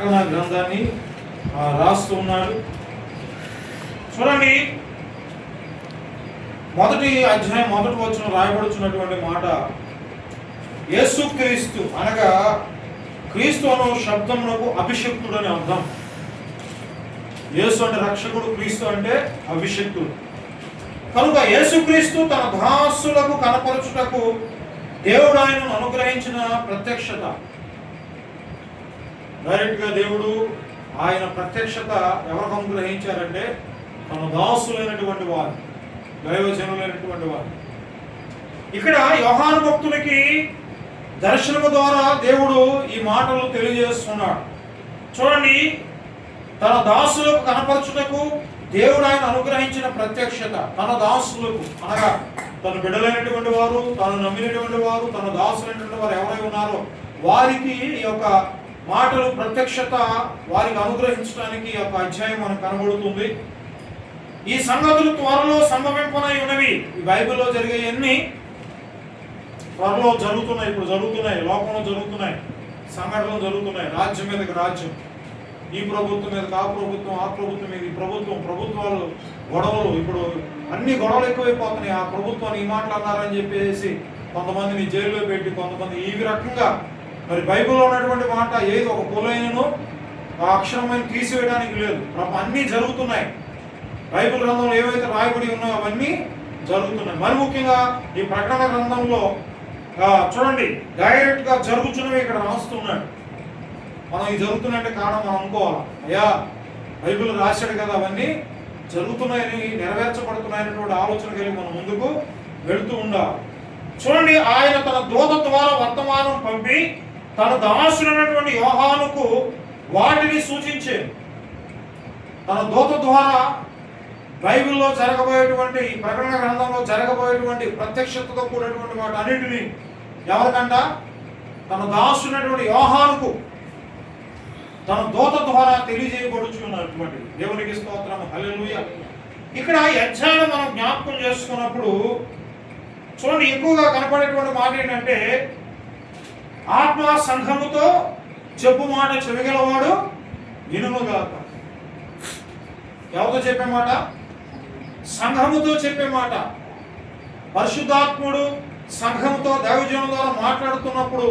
ప్రకటన గ్రంథాన్ని రాస్తూ ఉన్నాడు. చూడండి, మొదటి అధ్యాయం మొదటి వచనం రాయబడుచున్నటువంటి మాట, యేసు క్రీస్తు అనగా క్రీస్తు అను శబ్దమునకు అభిషక్తుడు అని అర్థం. యేసు అంటే రక్షకుడు, క్రీస్తు అంటే అభిషక్తుడు. కనుక యేసుక్రీస్తు తన దాసులకు కనపరచుటకు దేవుడు ఆయనను అనుగ్రహించిన ప్రత్యక్షత. డైరెక్ట్ గా దేవుడు ఆయన ప్రత్యక్షత ఎవరికి అనుగ్రహించారంటే తన దాసులైనటువంటి వారు, దైవజనులైనటువంటి వారు. ఇక్కడ యోహాను భక్తునికి దర్శనము ద్వారా దేవుడు ఈ మాటలు తెలియజేస్తున్నాడు. చూడండి, తన దాసులకు కనపరచుటకు దేవుడు ఆయన అనుగ్రహించిన ప్రత్యక్షత. తన దాసులకు అనగా తన బిడ్డలైనటువంటి వారు, తను నమ్మినటువంటి వారు, తన దాసులైనటువంటి వారు ఎవరై ఉన్నారో వారికి ఈ యొక్క మాటలు ప్రత్యక్షత వారికి అనుగ్రహించడానికి ఈ యొక్క అధ్యాయం మనకు కనబడుతుంది. ఈ సంగతులు త్వరలో సంభవింపనై ఉన్నవి. ఈ బైబిల్లో జరిగేవన్నీ త్వరలో జరుగుతున్నాయి, ఇప్పుడు జరుగుతున్నాయి, లోకంలో జరుగుతున్నాయి, సంఘటనలు జరుగుతున్నాయి. రాజ్యం మీదకి రాజ్యం, ఈ ప్రభుత్వం మీద ఆ ప్రభుత్వం, ఆ ప్రభుత్వం మీద ఈ ప్రభుత్వం, ప్రభుత్వాలు గొడవలు, ఇప్పుడు అన్ని గొడవలు ఎక్కువైపోతున్నాయి. ఆ ప్రభుత్వాన్ని ఈ మాటలు అన్నారని చెప్పేసి కొంతమందిని జైల్లో పెట్టి, కొంతమంది ఈ రకంగా మరి బైబిల్లో ఉన్నటువంటి మాట ఏది ఒక పొలైనను ఆ అక్షరమైన తీసివేయడానికి లేదు. అన్నీ జరుగుతున్నాయి. బైబిల్ గ్రంథంలో ఏవైతే రాయబడి ఉన్నాయో అవన్నీ జరుగుతున్నాయి. మరి ముఖ్యంగా ఈ ప్రకటన గ్రంథంలో చూడండి, డైరెక్ట్ గా జరుగుతున్నవి ఇక్కడ రాస్తున్నాడు. మనం ఈ జరుగుతున్నట్టే కారణం మనం అనుకోవాలి, అయ్యా బైబిల్ రాశాడు కదా, అవన్నీ జరుగుతున్నాయని, నెరవేర్చబడుతున్నాయనేటువంటి ఆలోచన కలిగి మనం ముందుకు వెళుతూ ఉండాలి. చూడండి, ఆయన తన దూత ద్వారా వర్తమానం పంపి తన దాసులైనటువంటి యోహానుకు వాటిని సూచించాడు. తన దూత ద్వారా బైబిల్లో జరగబోయేటువంటి, ఈ ప్రకటన గ్రంథంలో జరగబోయేటువంటి ప్రత్యక్షతతో కూడినటువంటి వాటి అన్నిటినీ ఎవరికంట? తన దాసునటువంటి యోహానుకు తన దూత ద్వారా తెలియజేయబడుచున్నటువంటి దేవునికి స్తోత్రం, హల్లెలూయా. ఇక్కడ అధ్యాయం మనం జ్ఞాపకం చేసుకున్నప్పుడు చూడండి, ఎక్కువగా కనపడేటువంటి మాట ఏంటంటే ఆత్మ సంఘముతో చెప్పు మాట చెవిగలవాడు వినుగాక. ఎవరితో చెప్పే మాట? సంఘముతో చెప్పే మాట. పరిశుద్ధాత్ముడు సంఘముతో దైవజనుల ద్వారా మాట్లాడుతున్నప్పుడు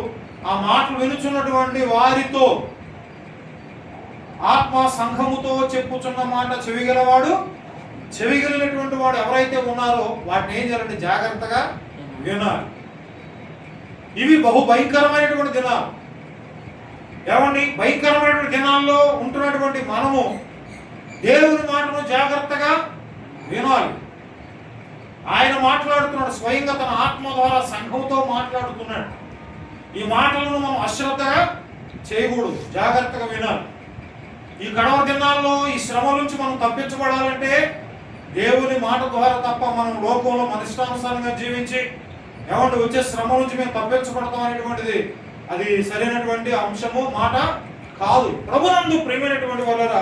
ఆ మాటలు వినుచున్నటువంటి వారితో, ఆత్మ సంఘముతో చెప్పుచున్న మాట చెవిగలవాడు, చెవిగలిగినటువంటి వాడు ఎవరైతే ఉన్నారో వాటిని ఏం చేయాలంటే జాగ్రత్తగా వినాలి. ఇవి బహు భయంకరమైనటువంటి దినాలు. ఏమండి, భయంకరమైనటువంటి దినాల్లో ఉంటున్నటువంటి మనము దేవుని మాటను జాగ్రత్తగా వినాలి. ఆయన మాట్లాడుతున్నాడు, స్వయంగా తన ఆత్మ ద్వారా సంఘంతో మాట్లాడుతున్నాడు. ఈ మాటలను మనం అశ్రద్ధగా చేయకూడదు, జాగ్రత్తగా వినాలి. ఈ కడవ దినాల్లో ఈ శ్రమ నుంచి మనం తప్పించబడాలంటే దేవుని మాట ద్వారా తప్ప మనం లోకంలో మన ఇష్టానుసారంగా జీవించి ఏమంటే వచ్చే శ్రమ నుంచి మేము తప్పించబడతాం అనేటువంటిది అది సరైనటువంటి అంశము, మాట కాదు. ప్రభునందు ప్రియమైనటువంటి వాళ్ళరా,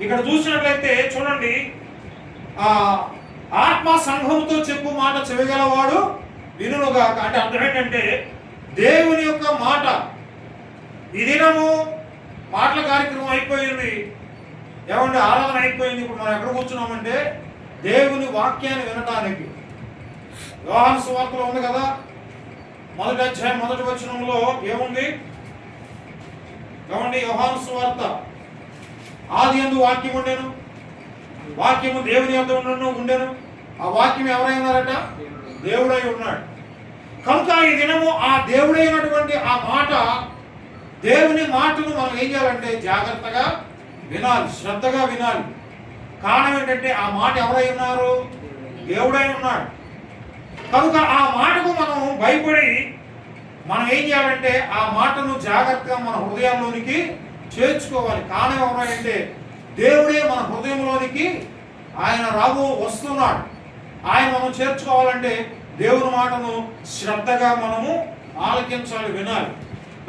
ఇక్కడ చూసినట్లయితే చూడండి, ఆత్మ సంఘముతో చెప్పు మాట చెవిగలవాడు వినుగాక. అంటే అర్థం ఏంటంటే దేవుని యొక్క మాట. ఈ దినము మాటల కార్యక్రమం అయిపోయింది, ఏమంటే ఆరాధన అయిపోయింది. ఇప్పుడు మనం ఎక్కడ కూర్చున్నామంటే దేవుని వాక్యాన్ని వినటానికి. యోహాను సువార్తలో ఉంది కదా, మొదటి అధ్యాయం మొదటి వచనంలో ఏముంది? ఏమండి, యోహాను సువార్త, ఆది యందు వాక్యం ఉండెను, వాక్యము దేవుని యొద్ద ఉండెను, ఆ వాక్యం ఎవరై ఉన్నారట? దేవుడై ఉన్నాడు. కనుక ఈ దినము ఆ దేవుడైనటువంటి ఆ మాట, దేవుని మాటను మనం ఏం చేయాలంటే జాగ్రత్తగా వినాలి, శ్రద్ధగా వినాలి. కారణం ఏంటంటే ఆ మాట ఎవరై ఉన్నారు? దేవుడై ఉన్నాడు. కనుక ఆ మాటకు మనం భయపడి మనం ఏం చేయాలంటే ఆ మాటను జాగ్రత్తగా మన హృదయంలోనికి చేర్చుకోవాలి. కారణం ఎవరంటే దేవుడే మన హృదయంలోనికి ఆయన వస్తున్నాడు. ఆయన మనం చేర్చుకోవాలంటే దేవుని మాటను శ్రద్ధగా మనము ఆలకించాలి, వినాలి.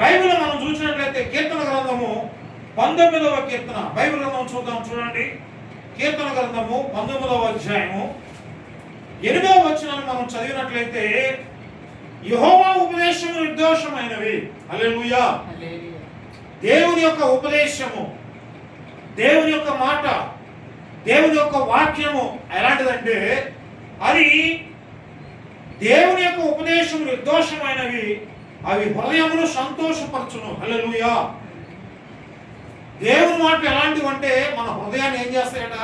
బైబిల్ మనం చూసినట్లయితే కీర్తన గ్రంథము 19వ కీర్తన, బైబిల్ గ్రంథం చూద్దాం. చూడండి, కీర్తన గ్రంథము 19వ అధ్యాయము 8వ వచనాన్ని మనం చదివినట్లయితే, యెహోవా ఉపదేశము నిర్దోషమైనవి. హల్లెలూయా. దేవుని యొక్క ఉపదేశము, దేవుని యొక్క మాట, దేవుని యొక్క వాక్యము ఎలాంటిదంటే అది దేవుని యొక్క ఉపదేశం నిర్దోషమైనవి, అవి హృదయమును సంతోషపరచును. హల్లెలూయా. దేవుని మాట ఎలాంటివి అంటే మన హృదయాన్ని ఏం చేస్తాయట?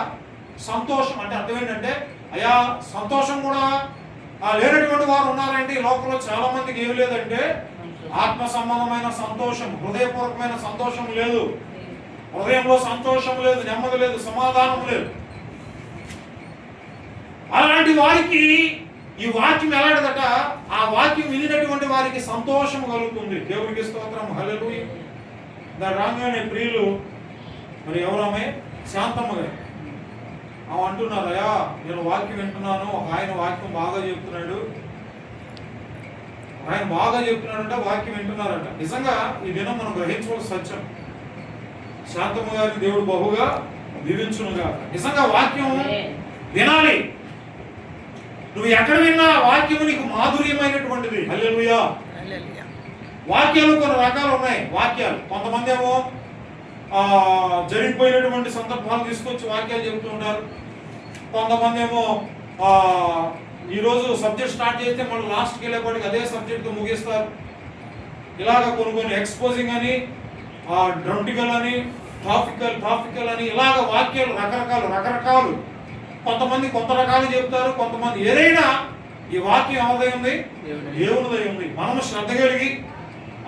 సంతోషం. అంటే అర్థం ఏంటంటే అయ్యా సంతోషం కూడా లేనటువంటి వారు ఉన్నారంటే ఈ లోకంలో చాలా మందికి ఏమి లేదంటే ఆత్మ సంబంధమైన సంతోషం, హృదయపూర్వకమైన సంతోషం లేదు, హృదయంలో సంతోషం లేదు, నెమ్మది లేదు, సమాధానం లేదు. అలాంటి వారికి ఈ వాక్యం ఎలాంటిదట? ఆ వాక్యం వినినటువంటి వారికి సంతోషం కలుగుతుంది. దేవునికి స్తోత్రం. హల్లెలూయా. దాని రాగానే ప్రియులు మరి ఎవరామె? శాంతమ్మ గారు. ఆమె అంటున్నారు, అయ్యా నేను వాక్యం వింటున్నాను, ఒక ఆయన వాక్యం బాగా చెప్తున్నాడు, ఆయన బాగా చెప్తున్నాడంట, వాక్యం వింటున్నారంట. నిజంగా ఈ దినం మనం గ్రహించవలసిన సత్యం. శాంతమ్మ గారిని దేవుడు బహుగా దీవించునుగా. నిజంగా వాక్యం వినాలి. నువ్వు ఎక్కడ విన్నా వాక్యము నీకు మాధుర్యమైనటువంటిది. హల్లెలూయా. వాక్యాలు కొన్ని రకాలు ఉన్నాయి. వాక్యాలు కొంతమంది ఏమో జరిగిపోయినటువంటి సందర్భాలు తీసుకొచ్చి వాక్యాలు చెబుతూ ఉంటారు. కొంతమంది ఏమో ఈరోజు సబ్జెక్ట్ స్టార్ట్ చేస్తే మళ్ళీ లాస్ట్కి వెళ్ళేపాటికి అదే సబ్జెక్ట్తో ముగిస్తారు. ఇలాగ కొన్ని ఎక్స్పోజింగ్ అని, డ్రౌటికల్ అని, ట్రాఫికల్ అని, ఇలాగ వాక్యాలు రకరకాలు. కొంతమంది కొత్త రకాలు చెప్తారు, కొంతమంది ఏదైనా ఈ వాక్యం ఎవరిదై ఉంది? దేవునిదై ఉంది. మనము శ్రద్ధ కలిగి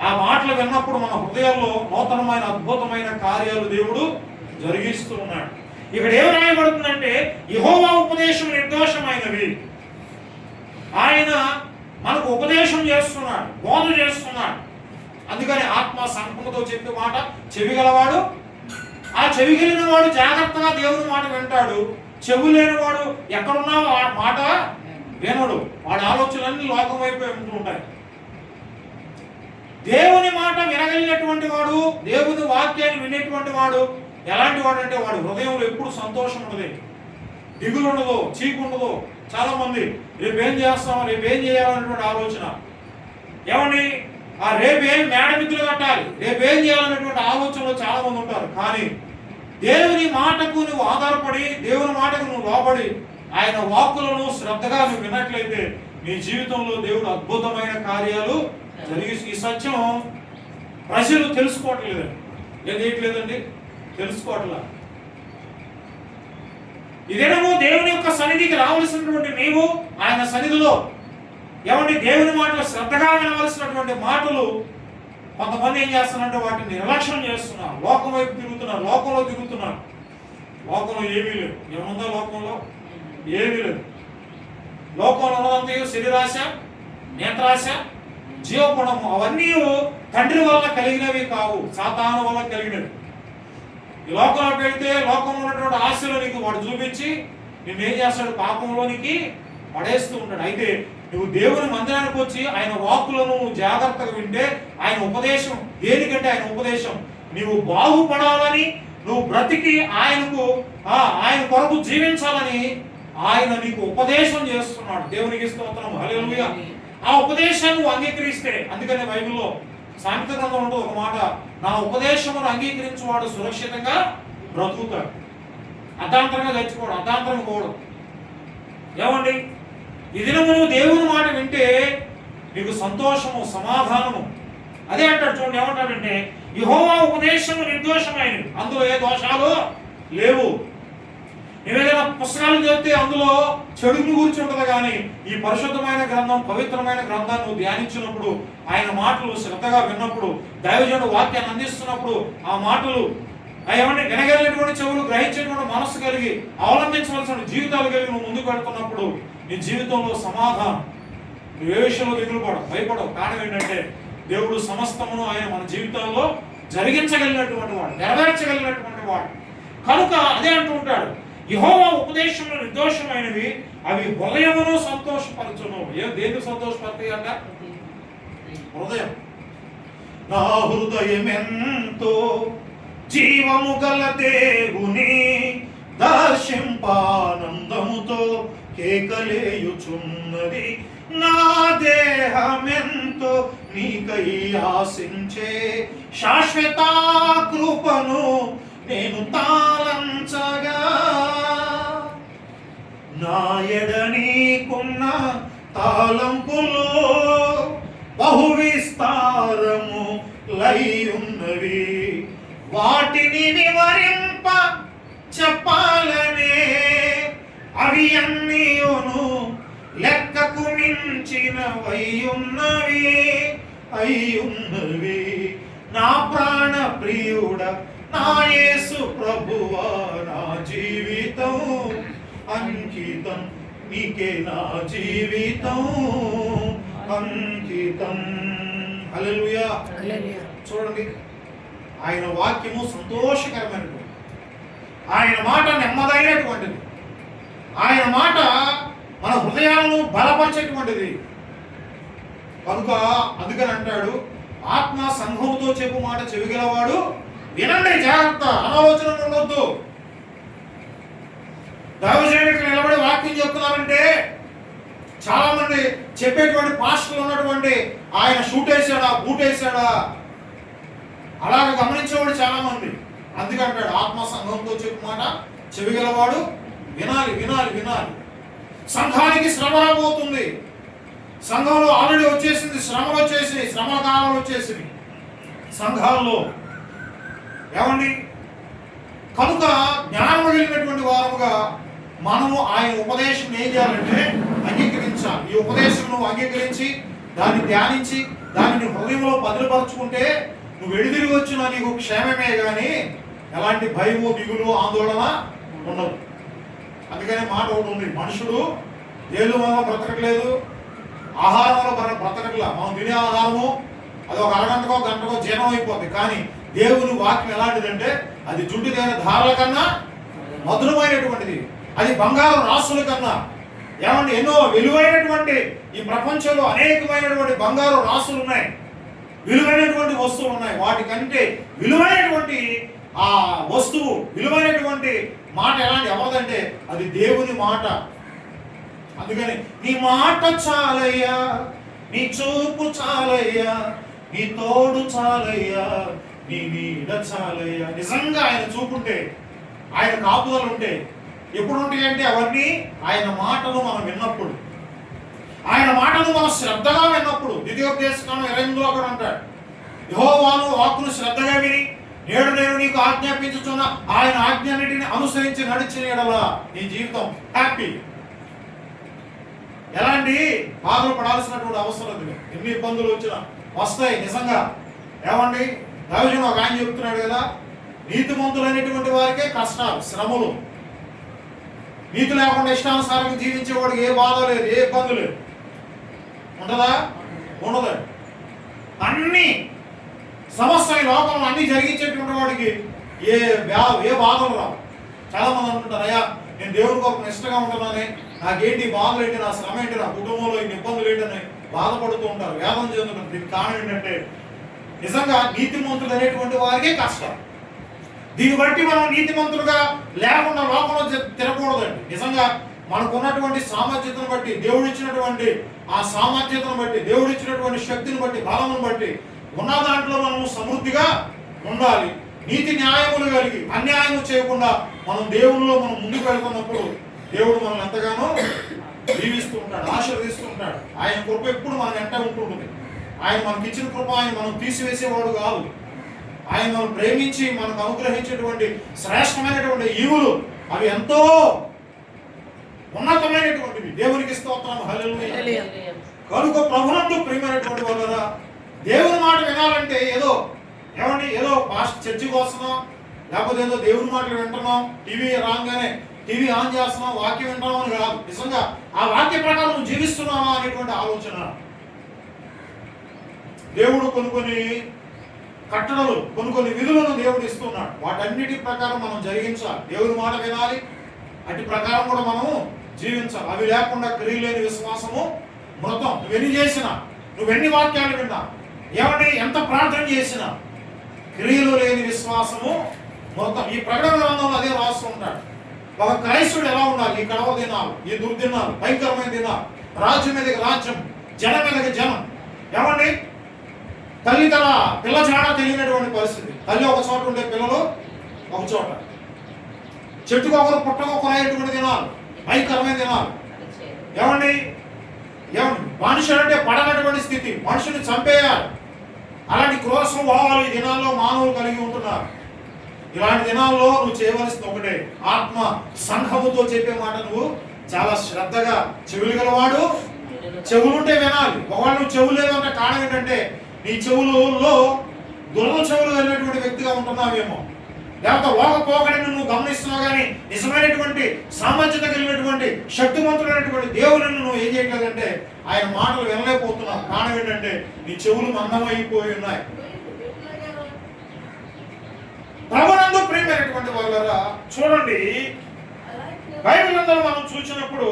ఆ మాటలు విన్నప్పుడు మన హృదయాల్లో నూతనమైన అద్భుతమైన కార్యాలు దేవుడు జరిగిస్తూ ఉన్నాడు. ఇక్కడ ఏం రాయబడుతుందంటే యెహోవా ఉపదేశం నిర్దోషమైనవి. ఆయన మనకు ఉపదేశం చేస్తున్నాడు, బోధ చేస్తున్నాడు. అందుకని ఆత్మ సంకల్పంతో చెప్పే మాట చెవి గలవాడు, ఆ చెవి కలిగిన వాడు జాగ్రత్తగా దేవుని మాట వింటాడు. చెవు లేనివాడు ఎక్కడున్నా ఆ మాట వినడు. వాడి ఆలోచనలన్నీ లోకం వైపు ఉంటూ ఉంటాయి. దేవుని మాట వినగలిగినటువంటి వాడు, దేవుని వాక్యాన్ని వినేటువంటి వాడు ఎలాంటి వాడు అంటే వాడి హృదయంలో ఎప్పుడు సంతోషం ఉండదు, దిగులు ఉండదు, చీకు ఉండదు. చాలా మంది రేపేం చేస్తాం, రేపేం చేయాలనేటువంటి ఆలోచన. ఏమండి రేపేం మేడమిద్దులు కట్టాలి, రేపేం చేయాలనేటువంటి ఆలోచనలో చాలా మంది ఉంటారు. కానీ దేవుని మాటకు నువ్వు ఆధారపడి, దేవుని మాటకు నువ్వు లోబడి, ఆయన వాక్కులను శ్రద్ధగా నువ్వు విన్నట్లయితే నీ జీవితంలో దేవుడు అద్భుతమైన కార్యాలు జరిగి. ఈ సత్యం ప్రజలు తెలుసుకోవట్లేదండి. ఏం చేయట్లేదండి? తెలుసుకోవట్లా. ఇదేమో దేవుని యొక్క సన్నిధికి రావాల్సినటువంటి నీవు ఆయన సన్నిధిలో ఏమండి దేవుని మాటలు శ్రద్ధగా వినవలసినటువంటి మాటలు కొంతమంది ఏం చేస్తున్నారంటే వాటిని నిర్లక్ష్యం చేస్తున్నారు, లోకం వైపు తిరుగుతున్నారు, లోకంలో తిరుగుతున్నారు. లోకంలో ఏమీ లేదు. ఏముందా లోకంలో? ఏమీ లేదు. లోకంలో ఉన్నదంతా శరీరాశ, నేత్రాశ, జీవగుణము, అవన్నీ తండ్రి వల్ల కలిగినవి కావు, సాతాను వల్ల కలిగినవి. ఈ లోకంలోకి వెళ్తే లోకంలో ఉన్నటువంటి ఆశలు నీకు వాడు చూపించి నిన్నేం చేస్తాడు? పాపంలోనికి పడేస్తూ ఉంటాడు. అయితే నువ్వు దేవుని మందిరానికి వచ్చి ఆయన వాక్కులను జాగ్రత్తగా వింటే, ఆయన ఉపదేశం దేనికంటే ఆయన ఉపదేశం నీవు బాగుపడాలని, నువ్వు బ్రతికి ఆయన కొరకు జీవించాలని ఆయన నీకు ఉపదేశం చేస్తున్నాడు. దేవునికి స్తోత్రం. హల్లెలూయా. ఆ ఉపదేశాన్ని నువ్వు అంగీకరిస్తే, అందుకనే బైబిల్లో సామెత గ్రంథం ఉంటుంది ఒక మాట, నా ఉపదేశమును అంగీకరించేవాడు సురక్షితంగా బ్రతుకుతాడు, అర్ధాంతరంగా చచ్చిపోడు, అర్ధాంతరంగా పోడు. ఏమండి ఈ దినము దేవుని మాట వింటే నీకు సంతోషము, సమాధానము. అదే అంటాడు చూడండి, ఏమంటాడంటే యెహోవా ఉపదేశము నిర్దోషమైనది, అందులో ఏ దోషాలు లేవు. నువ్వేదైనా పుస్తకాలు చదివితే అందులో చెడుని గురించి ఉంటుంది. కానీ ఈ పరిశుద్ధమైన గ్రంథం, పవిత్రమైన గ్రంథాన్ని నువ్వు ధ్యానించినప్పుడు, ఆయన మాటలు శ్రద్ధగా విన్నప్పుడు, దైవజనుడు వాక్యాన్ని అందిస్తున్నప్పుడు, ఆ మాటలు ఏమంటే వినగలిగినటువంటి చెవులు, గ్రహించేటువంటి మనస్సు కలిగి, అవలంబించవలసిన జీవితాలు కలిగి నువ్వు ముందుకు వెళ్తున్నప్పుడు నీ జీవితంలో సమాధానం. నువ్వు ఏ విషయంలో దిగులు పడవు, భయపడవు. కారణం ఏంటంటే దేవుడు సమస్తమును ఆయన మన జీవితాల్లో జరిగించగలిగినటువంటి వాడు, నెరవేర్చగలిగినటువంటి వాడు. కనుక అదే అంటూ ఉంటాడు, యెహోవా ఉపదేశములు నిర్దోషమైనవి, అవి హృదయమును సంతోషపరచును. దేన్ని సంతోషపడతాయి అంట? హృదయం. నా హృదయమెంతో జీవము గల దేవుని దర్శింపానందముతో కేకలేయుచున్నది, నా దేహమెంతో నీకై ఆశించే శాశ్వత కృపను నేను తాళంచగా, నా ఎడ నీకున్న తాళంపులో బహు విస్తారము లైయున్నవి, వాటిని వివరింప చెప్పాలనే అవి అన్నీయును లెక్కకు మించినవయ్యున్నవి. నా ప్రాణ ప్రియుడ నా యేసు ప్రభువా, నా జీవితం అంకితం నీకే, నా జీవితం అంకితం. హల్లెలూయా. చూడండి, ఆయన వాక్యము సంతోషకరమైనటువంటి, ఆయన మాట నెమ్మదైనటువంటిది, ఆయన మాట మన హృదయాలను బలపరిచేటువంటిది. కనుక అందుకని అంటాడు, ఆత్మ సంఘముతో చెప్పు మాట చెవిగలవాడు వినండి, జాగ్రత్త, అనాలోచన ఉండొద్దు. దైవజనుడికి నిలబడి వాక్యం చెప్తున్నారంటే చాలా మంది చెప్పేటువంటి పాస్టర్లు ఉన్నటువంటి ఆయన షూట్ వేసాడా బూట్ వేసాడా అలాగ గమనించేవాడు చాలా మంది. అందుకంటాడు ఆత్మ సంఘంతో చెప్పు మాట చెవిగలవాడు వినాలి వినాలి వినాలి. సంఘానికి శ్రమ రాబోతుంది. సంఘంలో ఆల్రెడీ వచ్చేసింది, శ్రమలు వచ్చేసినాయి, శ్రమ కాలాలు వచ్చేసినాయి సంఘాల్లో. ఏమండి, కనుక జ్ఞానం కలిగినటువంటి వారముగా మనము ఆయన ఉపదేశం ఏం చేయాలంటే అంగీకరించాలి. ఈ ఉపదేశం నువ్వు అంగీకరించి దాన్ని ధ్యానించి దానిని హృదయంలో భద్రపరచుకుంటే నువ్వు ఎడిదిరిగి వచ్చినా నీకు క్షేమమే కానీ ఎలాంటి భయము దిగులు ఆందోళన ఉండదు. అందుకనే మాట ఒకటి ఉంది, మనుషుడు దేని వల్ల బ్రతకట్లేదు, ఆహారం వల్ల బ్రతకట్లా. మనం తినే ఆహారము అది ఒక అరగంటకో గంటకో జీర్ణం అయిపోతుంది. కానీ దేవుని వాక్యం ఎలాంటిదంటే అది జుట్టు తేనె ధారల కన్నా మధురమైనటువంటిది, అది బంగారు రాసుల కన్నా. ఏమంటే ఎన్నో విలువైనటువంటి ఈ ప్రపంచంలో అనేకమైనటువంటి బంగారు రాసులు ఉన్నాయి, విలువైనటువంటి వస్తువులు ఉన్నాయి. వాటికంటే విలువైనటువంటి ఆ వస్తువు, విలువైనటువంటి మాట ఎలాంటి ఎవరిదంటే అది దేవుని మాట. అందుకని నీ మాట చాలయ్యా, నీ చూపు చాలయ్యా, నీ తోడు చాలయ్యా, నీ నీడ చాలయ్యా. నిజంగా ఆయన చూపుంటే, ఆయన కాపుదలు ఉంటే ఎప్పుడు ఉంటాయి అంటే అవన్నీ ఆయన మాటలు మనం విన్నప్పుడు, ఆయన మాటలు మనం శ్రద్ధగా విన్నప్పుడు. ద్వితీయోపదేశకాండం 28లో అక్కడ అంటాడు, యెహోవాను వాక్కును శ్రద్ధగా విని నేడు నేను నీకు ఆజ్ఞాపించుచున్న ఆయన ఆజ్ఞలన్నిటిని అనుసరించి నడిచిన యెడల నీ జీవితం హ్యాపీ. ఎలాంటి బాధలు పడాల్సినటువంటి అవసరం లేదు. ఎన్ని ఇబ్బందులు వచ్చినా వస్తాయి నిజంగా. ఏమండి, దైవజనుడు ఒక ఆయన చెప్తున్నాడు కదా, నీతిమంతులైనటువంటి వారికే కష్టాలు, శ్రమలు. నీతి లేకుండా ఇష్టానుసారంగా జీవించేవాడికి ఏ బాధ లేదు, ఏ ఇబ్బంది లేదు. ఉంటుందా? ఉండదు. అన్ని సమస్య ఈ లోకంలో అన్ని జరిగించేటువంటి వాడికి ఏ బాధలు రావు. చాలా మంది అనుకుంటారు, అయ్యా నేను దేవుడి కొరకు నిష్టగా ఉంటున్నానే, నాకేంటి బాధలు ఏంటి, నా శ్రమ ఏంటి, నా కుటుంబంలో ఇన్ని ఇబ్బందులు ఏంటని బాధపడుతూ ఉంటారు, వేదన చెందుతుంటారు. దీనికి కారణం ఏంటంటే నిజంగా నీతిమంతులు అనేటువంటి వారికే కష్టం. దీన్ని బట్టి మనం నీతిమంతులుగా లేకుండా లోకంలో తిరగకూడదండి. నిజంగా మనకు ఉన్నటువంటి సామర్థ్యతను బట్టి, దేవుడిచ్చినటువంటి ఆ సామర్థ్యతను బట్టి, దేవుడిచ్చినటువంటి శక్తిని బట్టి, బలమును బట్టి ఉన్న దాంట్లో మనం సమృద్ధిగా ఉండాలి. నీతి న్యాయములు కలిగి అన్యాయం చేయకుండా మనం దేవునిలో మనం ముందుకు వెళ్తున్నప్పుడు దేవుడు మనల్ని ఎంతగానో దీవిస్తూ ఉంటాడు, ఆశీర్వదిస్తూ ఉంటాడు. ఆయన కృప ఎప్పుడు మన వెంట ఉంటుంటుంది. ఆయన మనకి ఇచ్చిన కృప ఆయన మనం తీసివేసేవాడు కాదు. ఆయన మనం ప్రేమించి మనకు అనుగ్రహించేటువంటి శ్రేష్టమైనటువంటి ఈవులు అవి ఎంతో ఉన్నతమైనటువంటివి. దేవునికి స్తోత్రం, హల్లెలూయా. కనుక ప్రభునందు ప్రియమైనటువంటి వారు కదా, దేవుని మాట వినాలంటే ఏదో పాస్ట్ చర్చికి వస్తున్నాం, లేకపోతే ఏదో దేవుని మాటలు వింటున్నాం, టీవీ రాగానే టీవీ ఆన్ చేస్తున్నాం, వాక్యం వింటాం అని కాదు. నిజంగా ఆ వాక్య ప్రకారం జీవిస్తున్నామా అనేటువంటి ఆలోచన. దేవుడు కొన్ని కట్టడలు, కొన్ని విధులను దేవుడు ఇస్తున్నాడు. వాటన్నిటి ప్రకారం మనం జరిగించాలి. దేవుని మాట వినాలి, అటు ప్రకారం కూడా మనం జీవించాలి. అవి లేకుండా క్రియ లేని విశ్వాసము మృతం. నువ్వెన్ని చేసినా, నువ్వెన్ని వాక్యాలు విన్నా, ఎంత ప్రార్థన చేసినా క్రియలు లేని విశ్వాసము మృతం. ఈ ప్రకటన గ్రంథంలో అదే రాస్తూ ఉంటాడు. ఒక క్రైస్తుడు ఎలా ఉండాలి? ఈ కడవ దినాలు, ఈ దుర్దినాలు, భయంకరమైన దినాలు, రాజ్యం మీదకి రాజ్యం, జనం మీదకి జనం. ఏమండి, తల్లి తన పిల్ల జాడ తెలియనటువంటి పరిస్థితి. తల్లి ఒక చోట ఉండే, పిల్లలు ఒక చోట. చెట్టుకు ఒకరు పుట్టకొకరు అయ్యేటువంటి దినాలు, భయంకరమైన దినాలు. ఏమండి, మనుషులు అంటే పడనటువంటి స్థితి, మనుషుని చంపేయాలి. అలాంటి క్రూర స్వభావాలు ఈ దినాల్లో మానవులు కలిగి ఉంటున్నారు. ఇలాంటి దినాల్లో నువ్వు చేయవలసింది ఒకటే, ఆత్మ సంఘముతో చెప్పే మాట నువ్వు చాలా శ్రద్ధగా, చెవులు గలవాడు చెవులుంటే వినాలి. ఒకవేళ నువ్వు చెవులు లేదంటే కారణం ఏంటంటే నీ చెవులలో దురద చెవులు వెళ్ళినటువంటి వ్యక్తిగా ఉంటున్నావేమో, లేకపోతే లోకపోకడిని నువ్వు గమనిస్తున్నావు. కానీ నిజమైనటువంటి సామర్థ్యత కలిగినటువంటి శక్తివంతుడైనటువంటి దేవుని నువ్వు ఏం చేయట్లేదంటే ఆయన మాటలు వినలేకపోతున్నావు. కారణం ఏంటంటే నీ చెవులు మందమైపోయి ఉన్నాయి. ప్రభునందు ప్రియమైనటువంటి వాళ్ళరా, చూడండి, బైబిల్ గ్రంథం మనం చూసినప్పుడు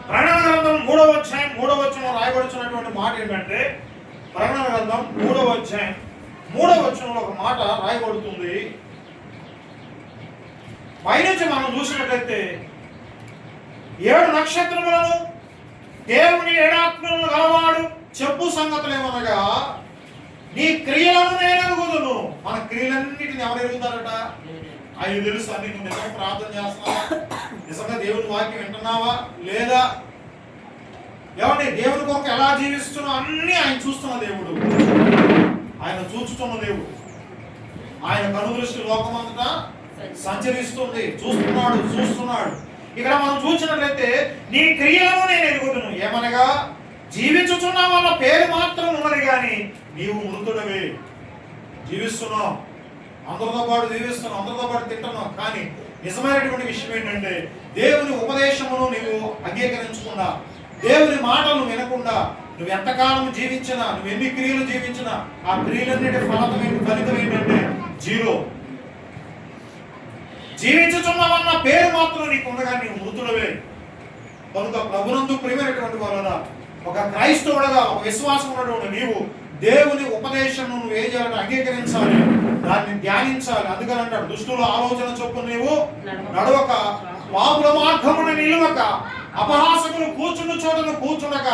ప్రకటన గ్రంథం 3వ అధ్యాయం 3వ వచనంలో రాయబడుతున్నటువంటి మాట ఏంటంటే, ప్రకటన గ్రంథం 3వ అధ్యాయం 3వ వచనంలో ఒక మాట రాయబడుతుంది. పైనుంచి మనం చూసినట్లయితే 7 నక్షత్రములను దేవుని 7 ఆత్మలను గలవాడు చెప్పు సంగతులేమనగా, నీ క్రియలను నేను ఎరుగుదును. మన క్రియలన్నిటిని ఎవరు ఎరుగుతారట? ఆయన తెలుసు. అన్ని నువ్వు నిజంగా ప్రార్థన చేస్తున్నావా, నిజంగా దేవుని వాక్యం వింటున్నావా లేదా, ఏమంటే దేవుని కొరకు ఎలా జీవిస్తున్నావు అన్ని ఆయన చూస్తున్న దేవుడు, ఆయన చూస్తున్న దేవుడు. ఆయన కనుదృష్టి లోకమంతటా సంచరిస్తుంది, చూస్తున్నాడు. ఇక్కడ మనం చూసినట్లయితే నీ క్రియలను నేను ఎరుగుదును. ఏమనగా, జీవించుచున్న వాళ్ళ పేరు మాత్రం ఉన్నది కానీ నీవు మృతుడవే. జీవిస్తున్నావు, అందరితో పాటు జీవిస్తున్నావు, అందరితో పాటు తింటున్నావు. కానీ నిజమైనటువంటి విషయం ఏంటంటే దేవుని ఉపదేశమును నీవు అంగీకరించకుండా, దేవుని మాటలను వినకుండా నువ్వు ఎంతకాలం జీవించినా, నువ్వు ఎన్ని క్రియలు జీవించినా ఆ క్రియలన్నిటి ఫలితం ఏంటంటే జీరో. జీవించుచున్నావన్న పేరు మాత్రం నీకు ఉండగా నీవు మృతుడవే. కనుక ప్రభునందు ప్రియమైనటువంటి వాళ్ళ ఒక క్రైస్తవుడుగా, ఒక విశ్వాసం ఉన్నటువంటి నీవు దేవుని ఉపదేశం నువ్వు ఏం చేయాలంటే అంగీకరించాలి, దాన్ని ధ్యానించాలి. అందుకని అంటాడు, దుష్టుల ఆలోచన చొప్పున నీవు నడవక, పాపుల మార్గమున నిలువక, అపహాసకులు కూర్చుండు చోటను కూర్చుండక,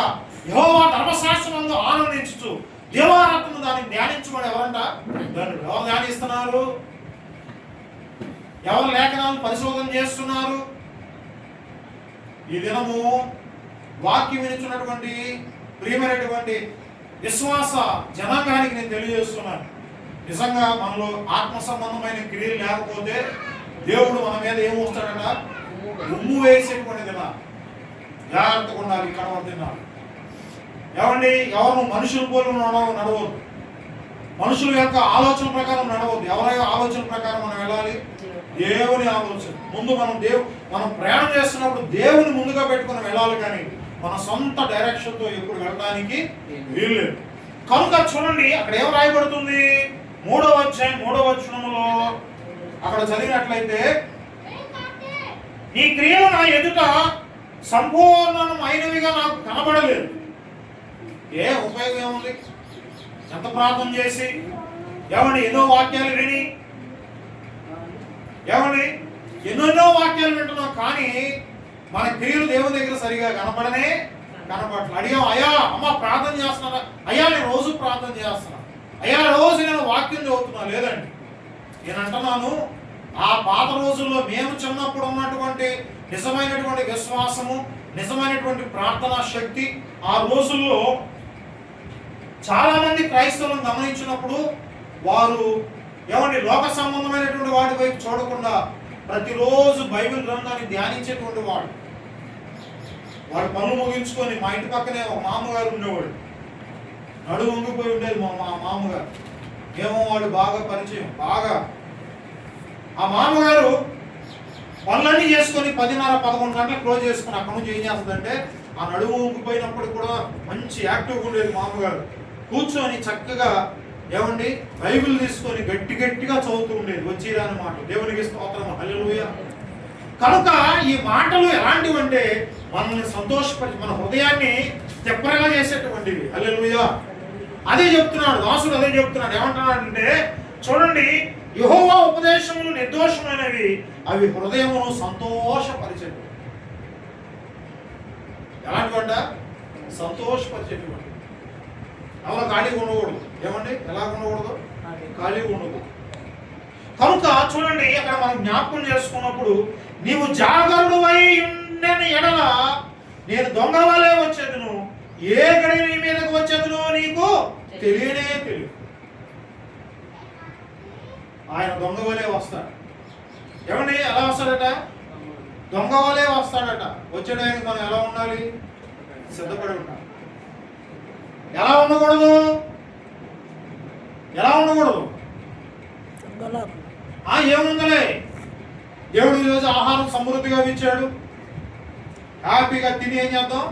యెహోవా ధర్మశాస్త్రమందు ఆనందించుచు దేవారాత్మను దాన్ని ధ్యానించుకోండి. ఎవరంట? ఎవరు ధ్యానిస్తున్నారు? ఎవరు లేఖనాలను పరిశోధన చేస్తున్నారు? ఈ దినము వాక్యం వినిచున్నటువంటి ప్రియమైనటువంటి విశ్వాస జనాంగానికి నేను తెలియజేస్తున్నాను, నిజంగా మనలో ఆత్మ సంబంధమైన క్రియలు లేకపోతే దేవుడు మన మీద ఏమొస్తాడట? ఉమ్ము వేసేటువంటి దినాలు. జాగ్రత్తగా ఉండాలి. ఇక్కడ తిన్నాడు. ఏమండి, ఎవరు మనుషుల పోలు నడవద్దు, మనుషుల యొక్క ఆలోచన ప్రకారం నడవద్దు. ఎవరి ఆలోచన ప్రకారం మనం వెళ్ళాలి? దేవుని ఆలోచన. ముందు మనం ప్రయాణం చేస్తున్నప్పుడు దేవుని ముందుగా పెట్టుకుని వెళ్ళాలి, కానీ మన సొంత డైరెక్షన్తో ఎప్పుడు వెళ్ళడానికి వీల్లేదు. కనుక చూడండి, అక్కడ ఏం రాయబడుతుంది? 3వ అధ్యాయం 3వ వచనంలో అక్కడ చదివినట్లయితే, నీ క్రియలు నా ఎదుట సంపూర్ణమైనవిగా నాకు కనబడలేదు. ఏ ఉపయోగం ఏముంది? ఎంత ప్రార్థన చేసి, ఏమండి ఎన్నో వాక్యాలు విని, ఏమండి ఎన్నెన్నో వాక్యాలు వింటున్నాం, కానీ మన క్రియలు దేవుని దగ్గర సరిగా కనపడట్లేదు. అడిగాం, అయ్యా అమ్మ ప్రార్థన చేస్తున్నారా? అయ్యా నేను రోజు ప్రార్థన చేస్తున్నా, అయ్యా రోజు నేను వాక్యం చదువుతున్నా. లేదండి, నేను అంటున్నాను, ఆ పాత రోజుల్లో మేము చిన్నప్పుడు ఉన్నటువంటి నిజమైనటువంటి విశ్వాసము, నిజమైనటువంటి ప్రార్థనా శక్తి ఆ రోజుల్లో చాలా మంది క్రైస్తవులను గమనించినప్పుడు వారు ఏమండి లోక సంబంధమైనటువంటి వాటి వైపు చూడకుండా ప్రతిరోజు బైబిల్ గ్రంథాన్ని ధ్యానించేటువంటి వాడు పనులు ముగించుకొని, మా ఇంటి పక్కనే ఒక మామగారు ఉండేవాడు, నడుము వంగిపోయి ఉండేది మా మామగారు. ఏమో వాడు బాగా పరిచయం, బాగా ఆ మామగారు పనులన్నీ చేసుకొని 10:30-11 గంటలకు క్లోజ్ చేసుకుని అక్కడ నుంచి ఏం చేస్తుందంటే, ఆ నడుము వంగిపోయినప్పుడు కూడా మంచి యాక్టివ్గా ఉండేది మామగారు. కూర్చొని చక్కగా ఏమండి బైబిల్ తీసుకొని గట్టిగా చదువుతూ ఉండేది. వచ్చిరాని మాట. దేవునికి స్తోత్రం, హల్లెలూయా. కనుక ఈ మాటలు ఎలాంటివంటే మనల్ని సంతోషపరిచి మన హృదయాన్ని తెప్పరగా చేసేటువంటివి. హల్లెలూయా. అదే చెప్తున్నాడు దాసుడు, అదే చెప్తున్నాడు. ఏమంటున్నాడంటే, చూడండి, యెహోవా ఉపదేశములు నిర్దోషమైనవి, అవి హృదయమును సంతోషపరిచేవి. ఎలాంటివంట? సంతోషపరిచేటువంటి. అలా ఖాళీగా ఉండకూడదు. ఏమండి? ఎలా ఉండకూడదు? ఖాళీగా ఉండకూడదు. కనుక చూడండి, అక్కడ మనం జ్ఞాపకం చేసుకున్నప్పుడు, నీవు జాగరుడవై ఉండని ఎడల నేను దొంగ వలె వచ్చేదును, ఏ గడి నీ మీదకు వచ్చేదునో నీకు తెలియనే తెలియదు. ఆయన దొంగ వలె వస్తాడు. ఏమండి? ఎలా వస్తాడట? దొంగ వలె వస్తాడట. వచ్చేటానికి మనం ఎలా ఉండాలి? సిద్ధపడి ఉండాలి. ఎలా ఉండకూడదు? ఎలా ఉండకూడదు? ఏముందలే, దేవుడు ఈరోజు ఆహారం సమృద్ధిగా ఇచ్చాడు, హ్యాపీగా తిని ఏం చేద్దాం?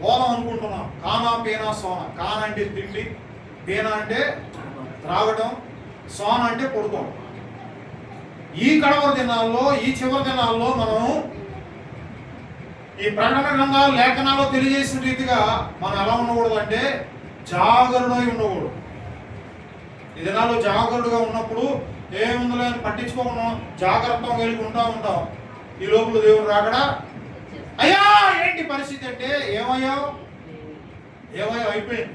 పోదాం అనుకుంటున్నాం. కానా పేనా సోన. కాన అంటే తిండి, పేనా అంటే త్రాగడం, సోన అంటే పడుకోవడం. ఈ కడవర దినాల్లో, ఈ చివరి దినాల్లో మనం ఈ ప్రకటన గ్రంథాలు, లేఖనాల్లో తెలియజేసిన రీతిగా మనం ఎలా ఉండకూడదు అంటే జాగరుడై ఉండకూడదు. ఈ దినాల్లో జాగరుడుగా ఉన్నప్పుడు ఏముందో అని పట్టించుకోకుండా జాగ్రత్తగా కలిగి ఉంటాం. ఈ లోపల దేవుడు రాకడా, అయ్యా ఏంటి పరిస్థితి అంటే, ఏమయ్యావు అయిపోయింది.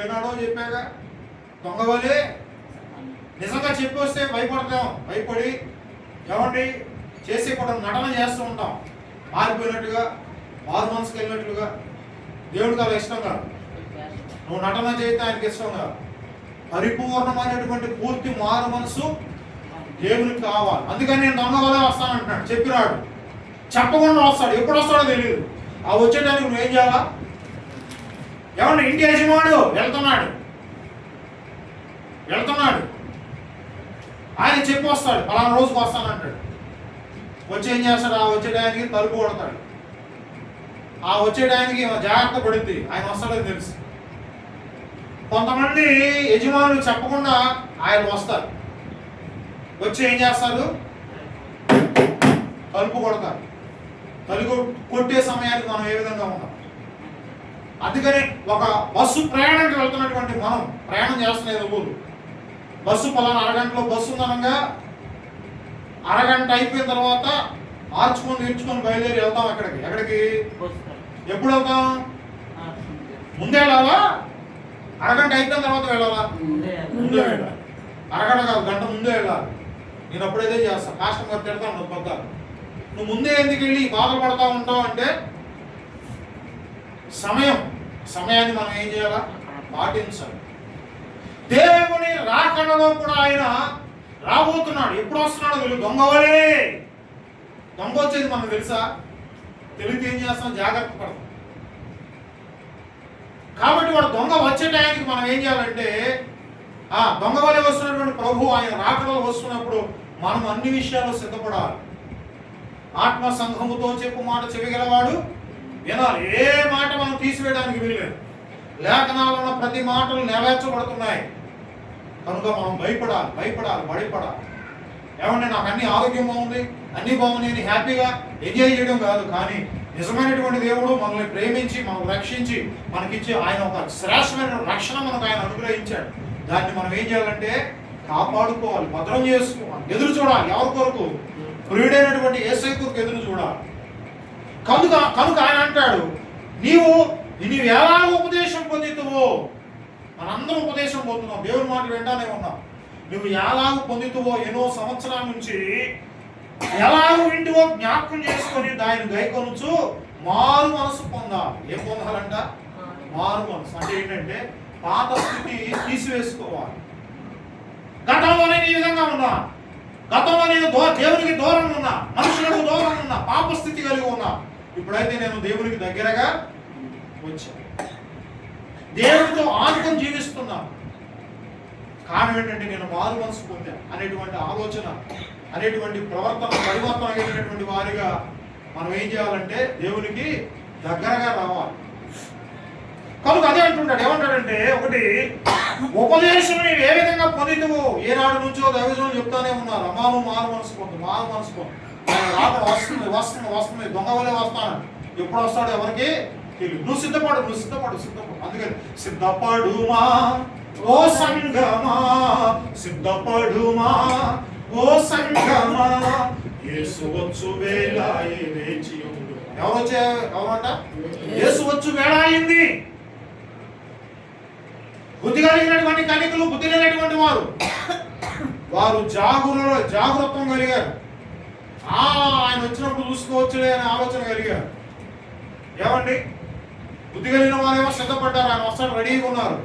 ఏనాడో చెప్పాగా దొంగవలే. నిజంగా చెప్పి వస్తే భయపడతాం. భయపడి ఏమండి చేసే కూడా నటన చేస్తూ ఉంటాం. మారిపోయినట్టుగా, మారు మనసుకు వెళ్ళినట్లుగా. దేవుడికి అలా ఇష్టం కాదు. నువ్వు నటన చేస్తే ఆయనకి ఇష్టం కాదు. పరిపూర్ణమైనటువంటి పూర్తి మారు మనసు దేవునికి కావాలి. అందుకని నేను దొంగ వల్ల వస్తానంటున్నాడు. చెప్పిరాడు, చెప్పకుండా వస్తాడు. ఎప్పుడు వస్తాడో తెలియదు. ఆ వచ్చేటానికి నువ్వు ఏం చేయాలా? ఏమన్నా ఇంటి యజమానుడు వెళ్తున్నాడు, ఆయన చెప్పి వస్తాడు, పలానా రోజుకు వస్తానంటాడు. వచ్చి ఏం చేస్తాడు? ఆ వచ్చేటానికి తలుపు కొడతాడు. ఆ వచ్చేటానికి జాగ్రత్త పడుద్ది, ఆయన వస్తాడని తెలుసు. కొంతమంది యజమానులు చెప్పకుండా ఆయన వస్తారు. వచ్చి ఏం చేస్తారు? తలుపు కొడతారు. తలుపు కొట్టే సమయానికి మనం ఏ విధంగా ఉన్నాం? అందుకని ఒక బస్సు ప్రయాణానికి వెళ్తున్నటువంటి మనం ప్రయాణం చేస్తున్నది ఊరు. బస్సు పలానా అరగంటలో బస్సు ఉందనగా అరగంట అయిపోయిన తర్వాత మార్చుకొని బయలుదేరి వెళ్తాం. ఎక్కడికి ఎప్పుడు వెళ్తాం? ముందే వెళ్ళాలా? అరగంట అయిపోయిన తర్వాత వెళ్ళాలా? ముందే వెళ్ళాలి. అరగంట కాదు, గంట ముందే వెళ్ళాలి. నేను అప్పుడైతే చేస్తాను. కస్టమర్ తిడతాను, పొద్దాను, నువ్వు ముందే ఎందుకు వెళ్ళి బాధపడతా ఉంటావు అంటే, సమయాన్ని మనం ఏం చేయాలా? పాటించాలి. దేవుని రాకడలో కూడా ఆయన రాబోతున్నాడు. ఎప్పుడు వస్తున్నాడో వీళ్ళు దొంగవలే. దొంగ వచ్చేది మనకు తెలుసా? తెలివితే ఏం చేస్తాం? జాగ్రత్త పడతాం. కాబట్టి వాడు దొంగ వచ్చే టయానికి మనం ఏం చేయాలంటే, దొంగ వలె వస్తున్నటువంటి ప్రభు ఆయన రాకడలో వస్తున్నప్పుడు మనం అన్ని విషయాలు సిద్ధపడాలి. ఆత్మ సంఘముతో చెప్పు మాట చెవిగలవాడు వినాలి. ఏ మాట మనం తీసివేయడానికి వీల్లేదు. లేఖనాల్లో ఉన్న ప్రతి మాటలు నెరవేర్చబడుతున్నాయి. కనుక మనం భయపడాలి. ఏమంటే నాకు అన్ని ఆరోగ్యం బాగుంది, అన్ని బాగున్నాయి, హ్యాపీగా ఎంజాయ్ చేయడం కాదు. కానీ నిజమైనటువంటి దేవుడు మనల్ని ప్రేమించి, మనం రక్షించి, మనకిచ్చి ఆయన ఒక శ్రేష్టమైన రక్షణ మనకు ఆయన అనుగ్రహించాడు. దాన్ని మనం ఏం చేయాలంటే కాపాడుకోవాలి, భద్రం చేసుకోవాలి, ఎదురు చూడాలి. ఎవరి కొరకు? ప్రియుడైనటువంటి యేసయ్య కొరకు ఎదురు చూడాలి. కనుక ఆయన అంటాడు, నీవు ఎలా ఉపదేశం పొందుతావో, మనందరం ఉపదేశం పొందుతున్నాం, దేవుని మాటలు వింటానే ఉన్నాం. నువ్వు ఎలాగ పొందుతావో, ఎన్నో సంవత్సరాల నుంచి ఎలాగ వింటివో జ్ఞాపకం చేసుకొని దాన్ని గైకొనుచు మారు మనసు పొందాలి. ఏం పొందాలంట? మారు మనసు అంటే ఏంటంటే పాత స్థితి తీసివేసుకోవాలి. గతంలో నేను ఈ విధంగా ఉన్నా, గతంలో నేను దేవునికి దూరం ఉన్నా, మనుషులకు దూరం ఉన్నా, పాప స్థితి కలిగి ఉన్నా. ఇప్పుడైతే నేను దేవునికి దగ్గరగా వచ్చాను, దేవుడితో ఆనుకొని జీవిస్తున్నాను. కారణం ఏంటంటే నేను మారు మనసు పొందా అనేటువంటి ఆలోచన, అనేటువంటి ప్రవర్తన పరివర్తన కలిగినటువంటి వారిగా మనం ఏం చేయాలంటే దేవునికి దగ్గరగా రావాలి. కనుక అదే అంటుంటాడు. ఏమంటాడంటే, ఒకటి ఉపదేశం నీవు ఏ విధంగా పొందుతావో, ఏనాడు నుంచో దైవజనులు చెప్తానే ఉన్నారు, అమ్మాను మారు మనసు పొందు. రాక వస్తుంది దొంగ వలే వస్తాను. ఎప్పుడు వస్తాడు ఎవరికి తెలియదు. నువ్వు సిద్ధపడు. అందుకని సిద్ధపడుమా ఓ సంగమా, సిద్ధపడుమా ఓ సంగమా, యేసు వచ్చు వేళ వేచి ఉండు. ఎవరంట? యేసు వచ్చు వేళ అయింది. బుద్ధి కలిగినటువంటి కన్యకలు, బుద్ధి లేనటువంటి వారు జాగృతం కలిగారు. ఆయన వచ్చినప్పుడు చూసుకోవచ్చులే అనే ఆలోచన కలిగారు. ఏమండి, బుద్ధి కలిగిన వారేమో సిద్ధపడ్డారు, ఆయన వస్తాడు రెడీగా ఉన్నారు.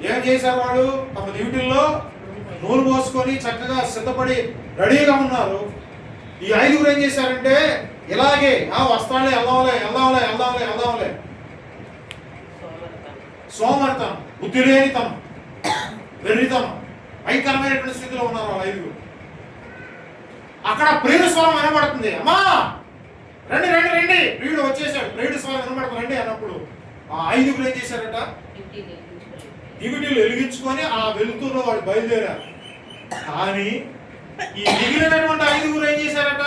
ఏం చేశారు? వాళ్ళు తమ డ్యూటీల్లో నూనె పోసుకొని చక్కగా సిద్ధపడి రెడీగా ఉన్నారు. ఈ ఐదుగురు ఏం చేశారంటే ఇలాగే వస్తాడే, వెళ్దాంలే సోమరితనం, బుద్ధి లేనితనం, వెర్రితనం, భయంకరమైనటువంటి స్థితిలో ఉన్నారు వాళ్ళు ఐదుగురు. అక్కడ ప్రియుడు స్వరం వినబడుతుంది. అమ్మా రండి రండి రండి, ప్రియుడు వచ్చేసాడు. ప్రియుడు స్వరం వినబడుతుంది రండి అన్నప్పుడు ఆ ఐదుగురు ఏం చేశారట? దివిటీలు వెలిగించుకొని ఆ వెలుతురులో వాళ్ళు బయలుదేరారు. కానీ ఈ మిగిలినటువంటి ఐదుగురు ఏం చేశారట?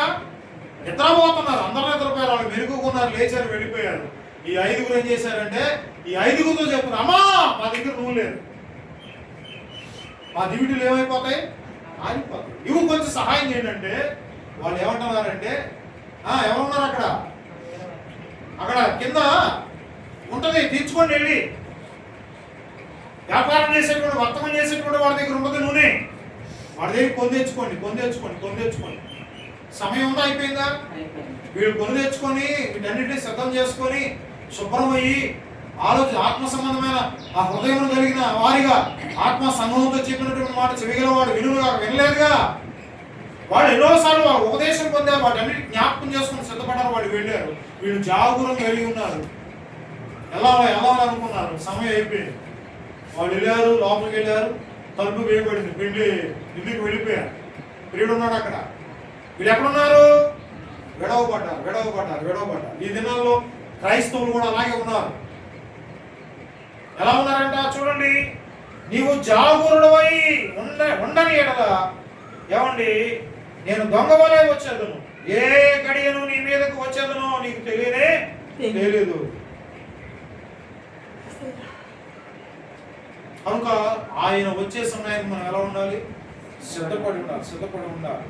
నిద్రపోతున్నారు. అందరూ నిద్రపోయారు, వాళ్ళు మెరుగుకున్నారు, లేచారు, వెళ్ళిపోయారు. ఈ ఐదుగురు ఏం చేశారంటే ఈ ఐదుగురితో చెప్తున్నారు, అమ్మా మా దగ్గర నువ్వు లేదు, మా దివిటీలు ఏమైపోతాయి? ఆగిపోతాయి. ఇవి కొంచెం సహాయం చేయండి. వాళ్ళు ఏమంటున్నారంటే ఎవరున్నారు అక్కడ కింద ఉంటది, తీర్చుకొని వెళ్ళి వ్యాపారం చేసేటువంటి, వర్తకం చేసేటువంటి వాడి దగ్గర ఉంటుంది నూనె, వాడి దగ్గర కొను తెచ్చుకోండి. సమయం ఉందా? అయిపోయిందా? వీళ్ళు కొను తెచ్చుకొని వీటన్నిటిని సిద్ధం చేసుకొని శుభ్రమయ్యి ఆత్మ సంబంధమైన ఆ హృదయం కలిగిన వారిగా ఆత్మ సంఘంతో చెప్పినటువంటి మాట చెవిగలవాడు వినుగా వినలేదుగా. వాళ్ళు ఎన్నోసార్లు వాళ్ళు ఉపదేశం పొందారు, వాటన్నిటి జ్ఞాపకం చేసుకుని సిద్ధపడ్డారు. వాళ్ళు వెళ్ళారు. వీళ్ళు జాగరూకం కలిగి ఉన్నారు. ఎలా అనుకున్నారు. సమయం అయిపోయింది. వాళ్ళు వెళ్ళారు, లోపలికి వెళ్ళారు, తలుపు వేయబడింది, పెళ్లి ఇంటికి వెళ్ళిపోయారు. ప్రియుడు ఉన్నాడు అక్కడ. వీళ్ళు ఎక్కడున్నారు? విడవబడ్డారు. ఈ దినాల్లో క్రైస్తవులు కూడా అలాగే ఉన్నారు. ఎలా ఉన్నారంట చూడండి. నీవు జాగరూకుడవై ఉండని ఎడల ఏమండి, నేను దొంగ వలె వచ్చేదను, ఏ గడియను నీ మీదకు వచ్చేదనో నీకు తెలియదు. కనుక ఆయన వచ్చే సమయానికి మనం ఎలా ఉండాలి? సిద్ధపడి ఉండాలి.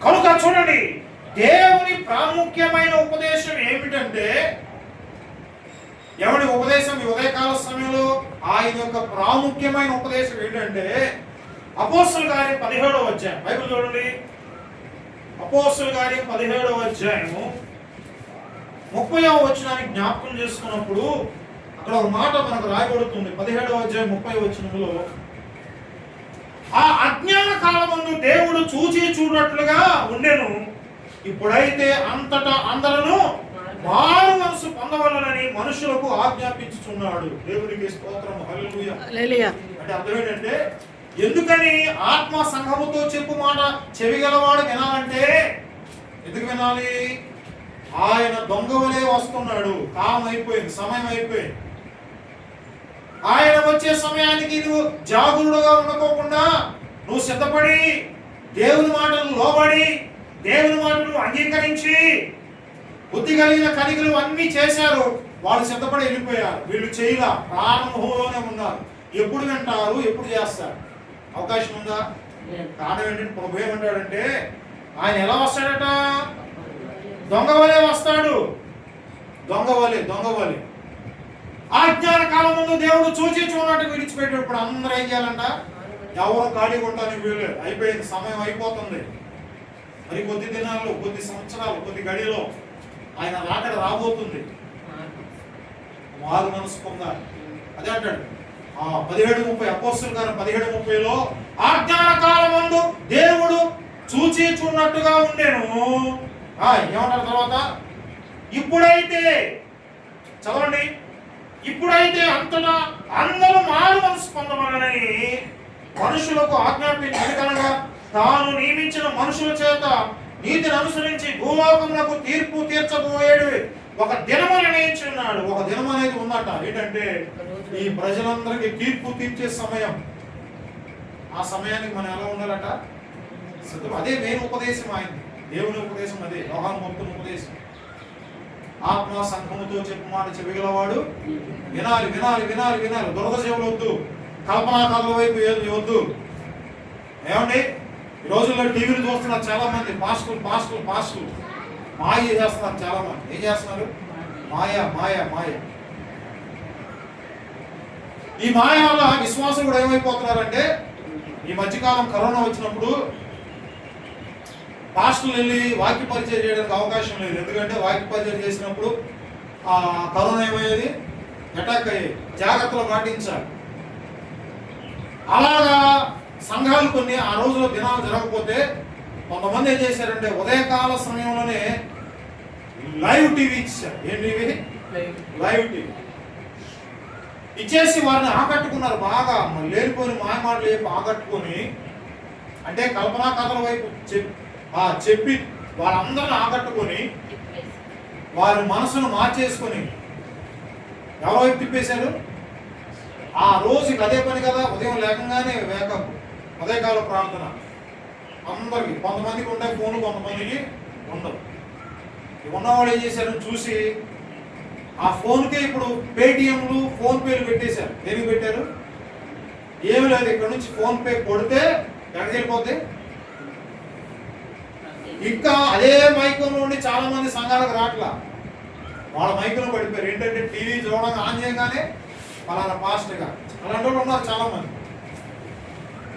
కనుక చూడండి, దేవుని ప్రాముఖ్యమైన ఉపదేశం ఏమిటంటే, ఎవరి ఉపదేశం ఈ ఉదయకాల సమయంలో ఆయన యొక్క ప్రాముఖ్యమైన ఉపదేశం ఏంటంటే అపోస్తలుల కార్యం 17వ అధ్యాయం. బైబిల్ చూడండి, అపోస్తలుల కార్యం 17వ అధ్యాయము 30వ వచనాన్ని జ్ఞాపకం చేసుకున్నప్పుడు అక్కడ ఒక మాట మనకు రాయబడుతుంది. 17వ అధ్యాయం 30వ వచనంలో, ఆ అజ్ఞాన కాలమందు దేవుడు చూడట్లుగా ఉండెను, ఇప్పుడైతే అంతటా అందరూ మారు మనసు పొందవలనని మనుషులకు ఆజ్ఞాపించుచున్నాడు. దేవునికి స్తోత్రం, హల్లెలూయా. అంటే అర్థం ఏంటంటే, ఎందుకని ఆత్మ సంఘముతో చెప్పు మాట చెవిగలవాడు వినాలంటే ఎందుకు వినాలి? ఆయన దొంగవలే వస్తున్నాడు. కాలం అయిపోయింది, సమయం అయిపోయింది. ఆయన వచ్చే సమయానికి నువ్వు జాగరూకుడుగా ఉండకోకుండా నువ్వు సిద్ధపడి దేవుని మాటలు లోబడి దేవుని మాటలు అంగీకరించి బుద్ధి కలిగిన కనికలు అన్ని చేశారు. వాళ్ళు సిద్ధపడి వెళ్ళిపోయారు. వీళ్ళు చేయలా, ప్రారంభంలోనే ఉన్నారు. ఎప్పుడు వింటారు, ఎప్పుడు చేస్తారు? అవకాశం ఉందా? కారణం ఏంటంటే ప్రభు ఏమంటాడంటే, ఆయన ఎలా వస్తాడట? దొంగవలే వస్తాడు. దొంగవలే. ఆజ్ఞాన కాలం ముందు దేవుడు చూడనట్టు విడిచిపెట్టాడు. ఇప్పుడు అందరూ ఏం చేయాలంట? ఎవరు ఖాళీగా ఉండడానికి వీలు అయిపోయింది, సమయం అయిపోతుంది. మరి కొద్ది దినాల్లో, కొద్ది సంవత్సరాలు, కొద్ది గడిలో ఆయన రాకడ రాబోతుంది. మారు మనసు పొందాలి. అదే అంటాడు 17:30 అపోస్తలుల కార్యం 17:30లో, ఆజ్ఞాన కాలం ముందు దేవుడు చూడనట్టుగా ఉండేను. ఏమంటారు తర్వాత? ఇప్పుడైతే చదవండి, ఇప్పుడైతే అంతటా అందరూ మారు మనసు పొందవలనని మనుషులకు ఆజ్ఞాపించగా తాను నియమించిన మనుషుల చేత నీతిని అనుసరించి భూలోకములకు తీర్పు తీర్చబోయేడు ఒక దినము నిర్ణయించున్నాడు. ఒక దినం అనేది ఉందట. ఏంటంటే ఈ ప్రజలందరికీ తీర్పు తీర్చే సమయం. ఆ సమయానికి మనం ఎలా ఉండాలట? అదే మెయిన్ ఉపదేశం ఆయన, దేవుని ఉపదేశం. అదే యోహాను మొత్తం ఉపదేశం. ఆత్మ సంఘముతో చెప్పు మాట చెవిగలవాడు వినాలి. దురద చెవులొద్దు, కల్పనా కథల వైపు వద్దు. ఏమండి, ఈ రోజుల్లో టీవీలు చూస్తున్నారు చాలా మంది, పాస్టులు మాయ చేస్తున్నారు చాలా మంది. ఏం చేస్తున్నారు? మాయ. ఈ మాయ వల్ల విశ్వాసం కూడా ఏమైపోతున్నారంటే, ఈ మధ్యకాలం కరోనా వచ్చినప్పుడు పాస్టర్లు వెళ్ళి వాక్య పరిచయం చేయడానికి అవకాశం లేదు. ఎందుకంటే వాక్య పరిచయం చేసినప్పుడు కరోనా ఏమయ్యేది, అటాక్ అయ్యేది. జాగ్రత్తలు పాటించాలి. అలాగా సంఘాలు కొన్ని ఆ రోజులో దినాలు జరగకపోతే కొంతమంది ఏం చేశారంటే ఉదయకాల సమయంలోనే లైవ్ టీవీ ఇచ్చారు. ఏంటి? లైవ్ టీవీ ఇచ్చేసి వారిని ఆకట్టుకున్నారు. బాగా లేనిపోయిన మాయమాటలు చెప్పి ఆకట్టుకొని, అంటే కల్పనా కథల వైపు చెప్పి వాళ్ళందరిని ఆకట్టుకొని వారి మనసును మార్చేసుకొని ఎవరి వైపు తిప్పేశారు? ఆ రోజుకి అదే పని కదా, ఉదయం లేకంగానే వేకప్, ఉదయకాల ప్రార్థన అందరికి. కొంతమందికి ఉంటాయి ఫోన్లు, కొంతమందికి ఉండవు. ఉన్నవాళ్ళు ఏం చేశారు చూసి ఆ ఫోన్కే ఇప్పుడు పేటిఎంలు, ఫోన్ పేలు పెట్టేశారు. ఏమి పెట్టారు? ఏమి లేదు, ఇక్కడ నుంచి ఫోన్ పే కొడితే ఎక్కడికి వెళ్ళిపోతే. ఇంకా అదే మైకంలో ఉండి చాలా మంది సంఘాలకు రాట్లా, వాళ్ళ మైకంలో పడిపోయారు. ఏంటంటే టీవీ చూడడం ఆన్ చేయగానే ఫలానా పాస్టర్గా, అలాంటి వాళ్ళు ఉన్నారు చాలా మంది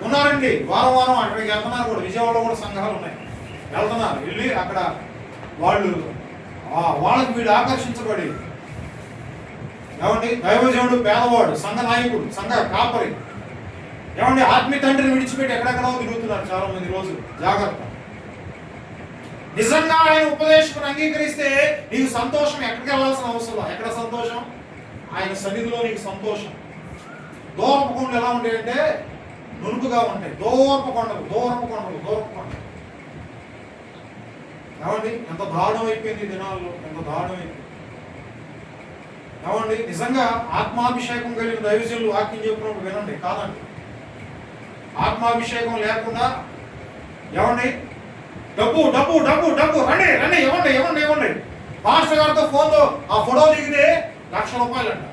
ఉన్నారండి. వారం అక్కడికి వెళ్తున్నారు కూడా. విజయవాడలో కూడా సంఘాలు ఉన్నాయి, వెళ్తున్నారు. వెళ్ళి అక్కడ వాళ్ళకి వీళ్ళు ఆకర్షించబడి, ఏమండి దైవజనుడు పేదవాడు, సంఘ నాయకుడు, సంఘ కాపరి, ఏమండి ఆత్మీయ తండ్రిని విడిచిపెట్టి ఎక్కడెక్కడో తిరుగుతున్నారు చాలా మంది. రోజు జాగ్రత్త. నిజంగా ఆయన ఉపదేశకుని అంగీకరిస్తే నీకు సంతోషం. ఎక్కడికి వెళ్ళాల్సిన అవసరం. ఎక్కడ సంతోషం? ఆయన సన్నిధిలో నీకు సంతోషం. దూరపు కొండలు ఎలా ఉంటాయంటే నునుపుగా ఉంటాయి. దూరపు కొండలు. ఏమండి ఎంత దారుణం అయిపోయింది ఈ దినాల్లో, ఎంత దారుణం అయిపోయింది. ఏమండి నిజంగా ఆత్మాభిషేకం కలిగిన దైవజనులు వాక్యం చెప్పినప్పుడు వినండి, కాదండి. ఆత్మాభిషేకం లేకుండా ఏమండి డబ్బు రండి ఇవ్వండి. మాస్టర్ గారితో ఫోన్లో ఆ ఫోటో దిగితే ₹1,00,000 అంట.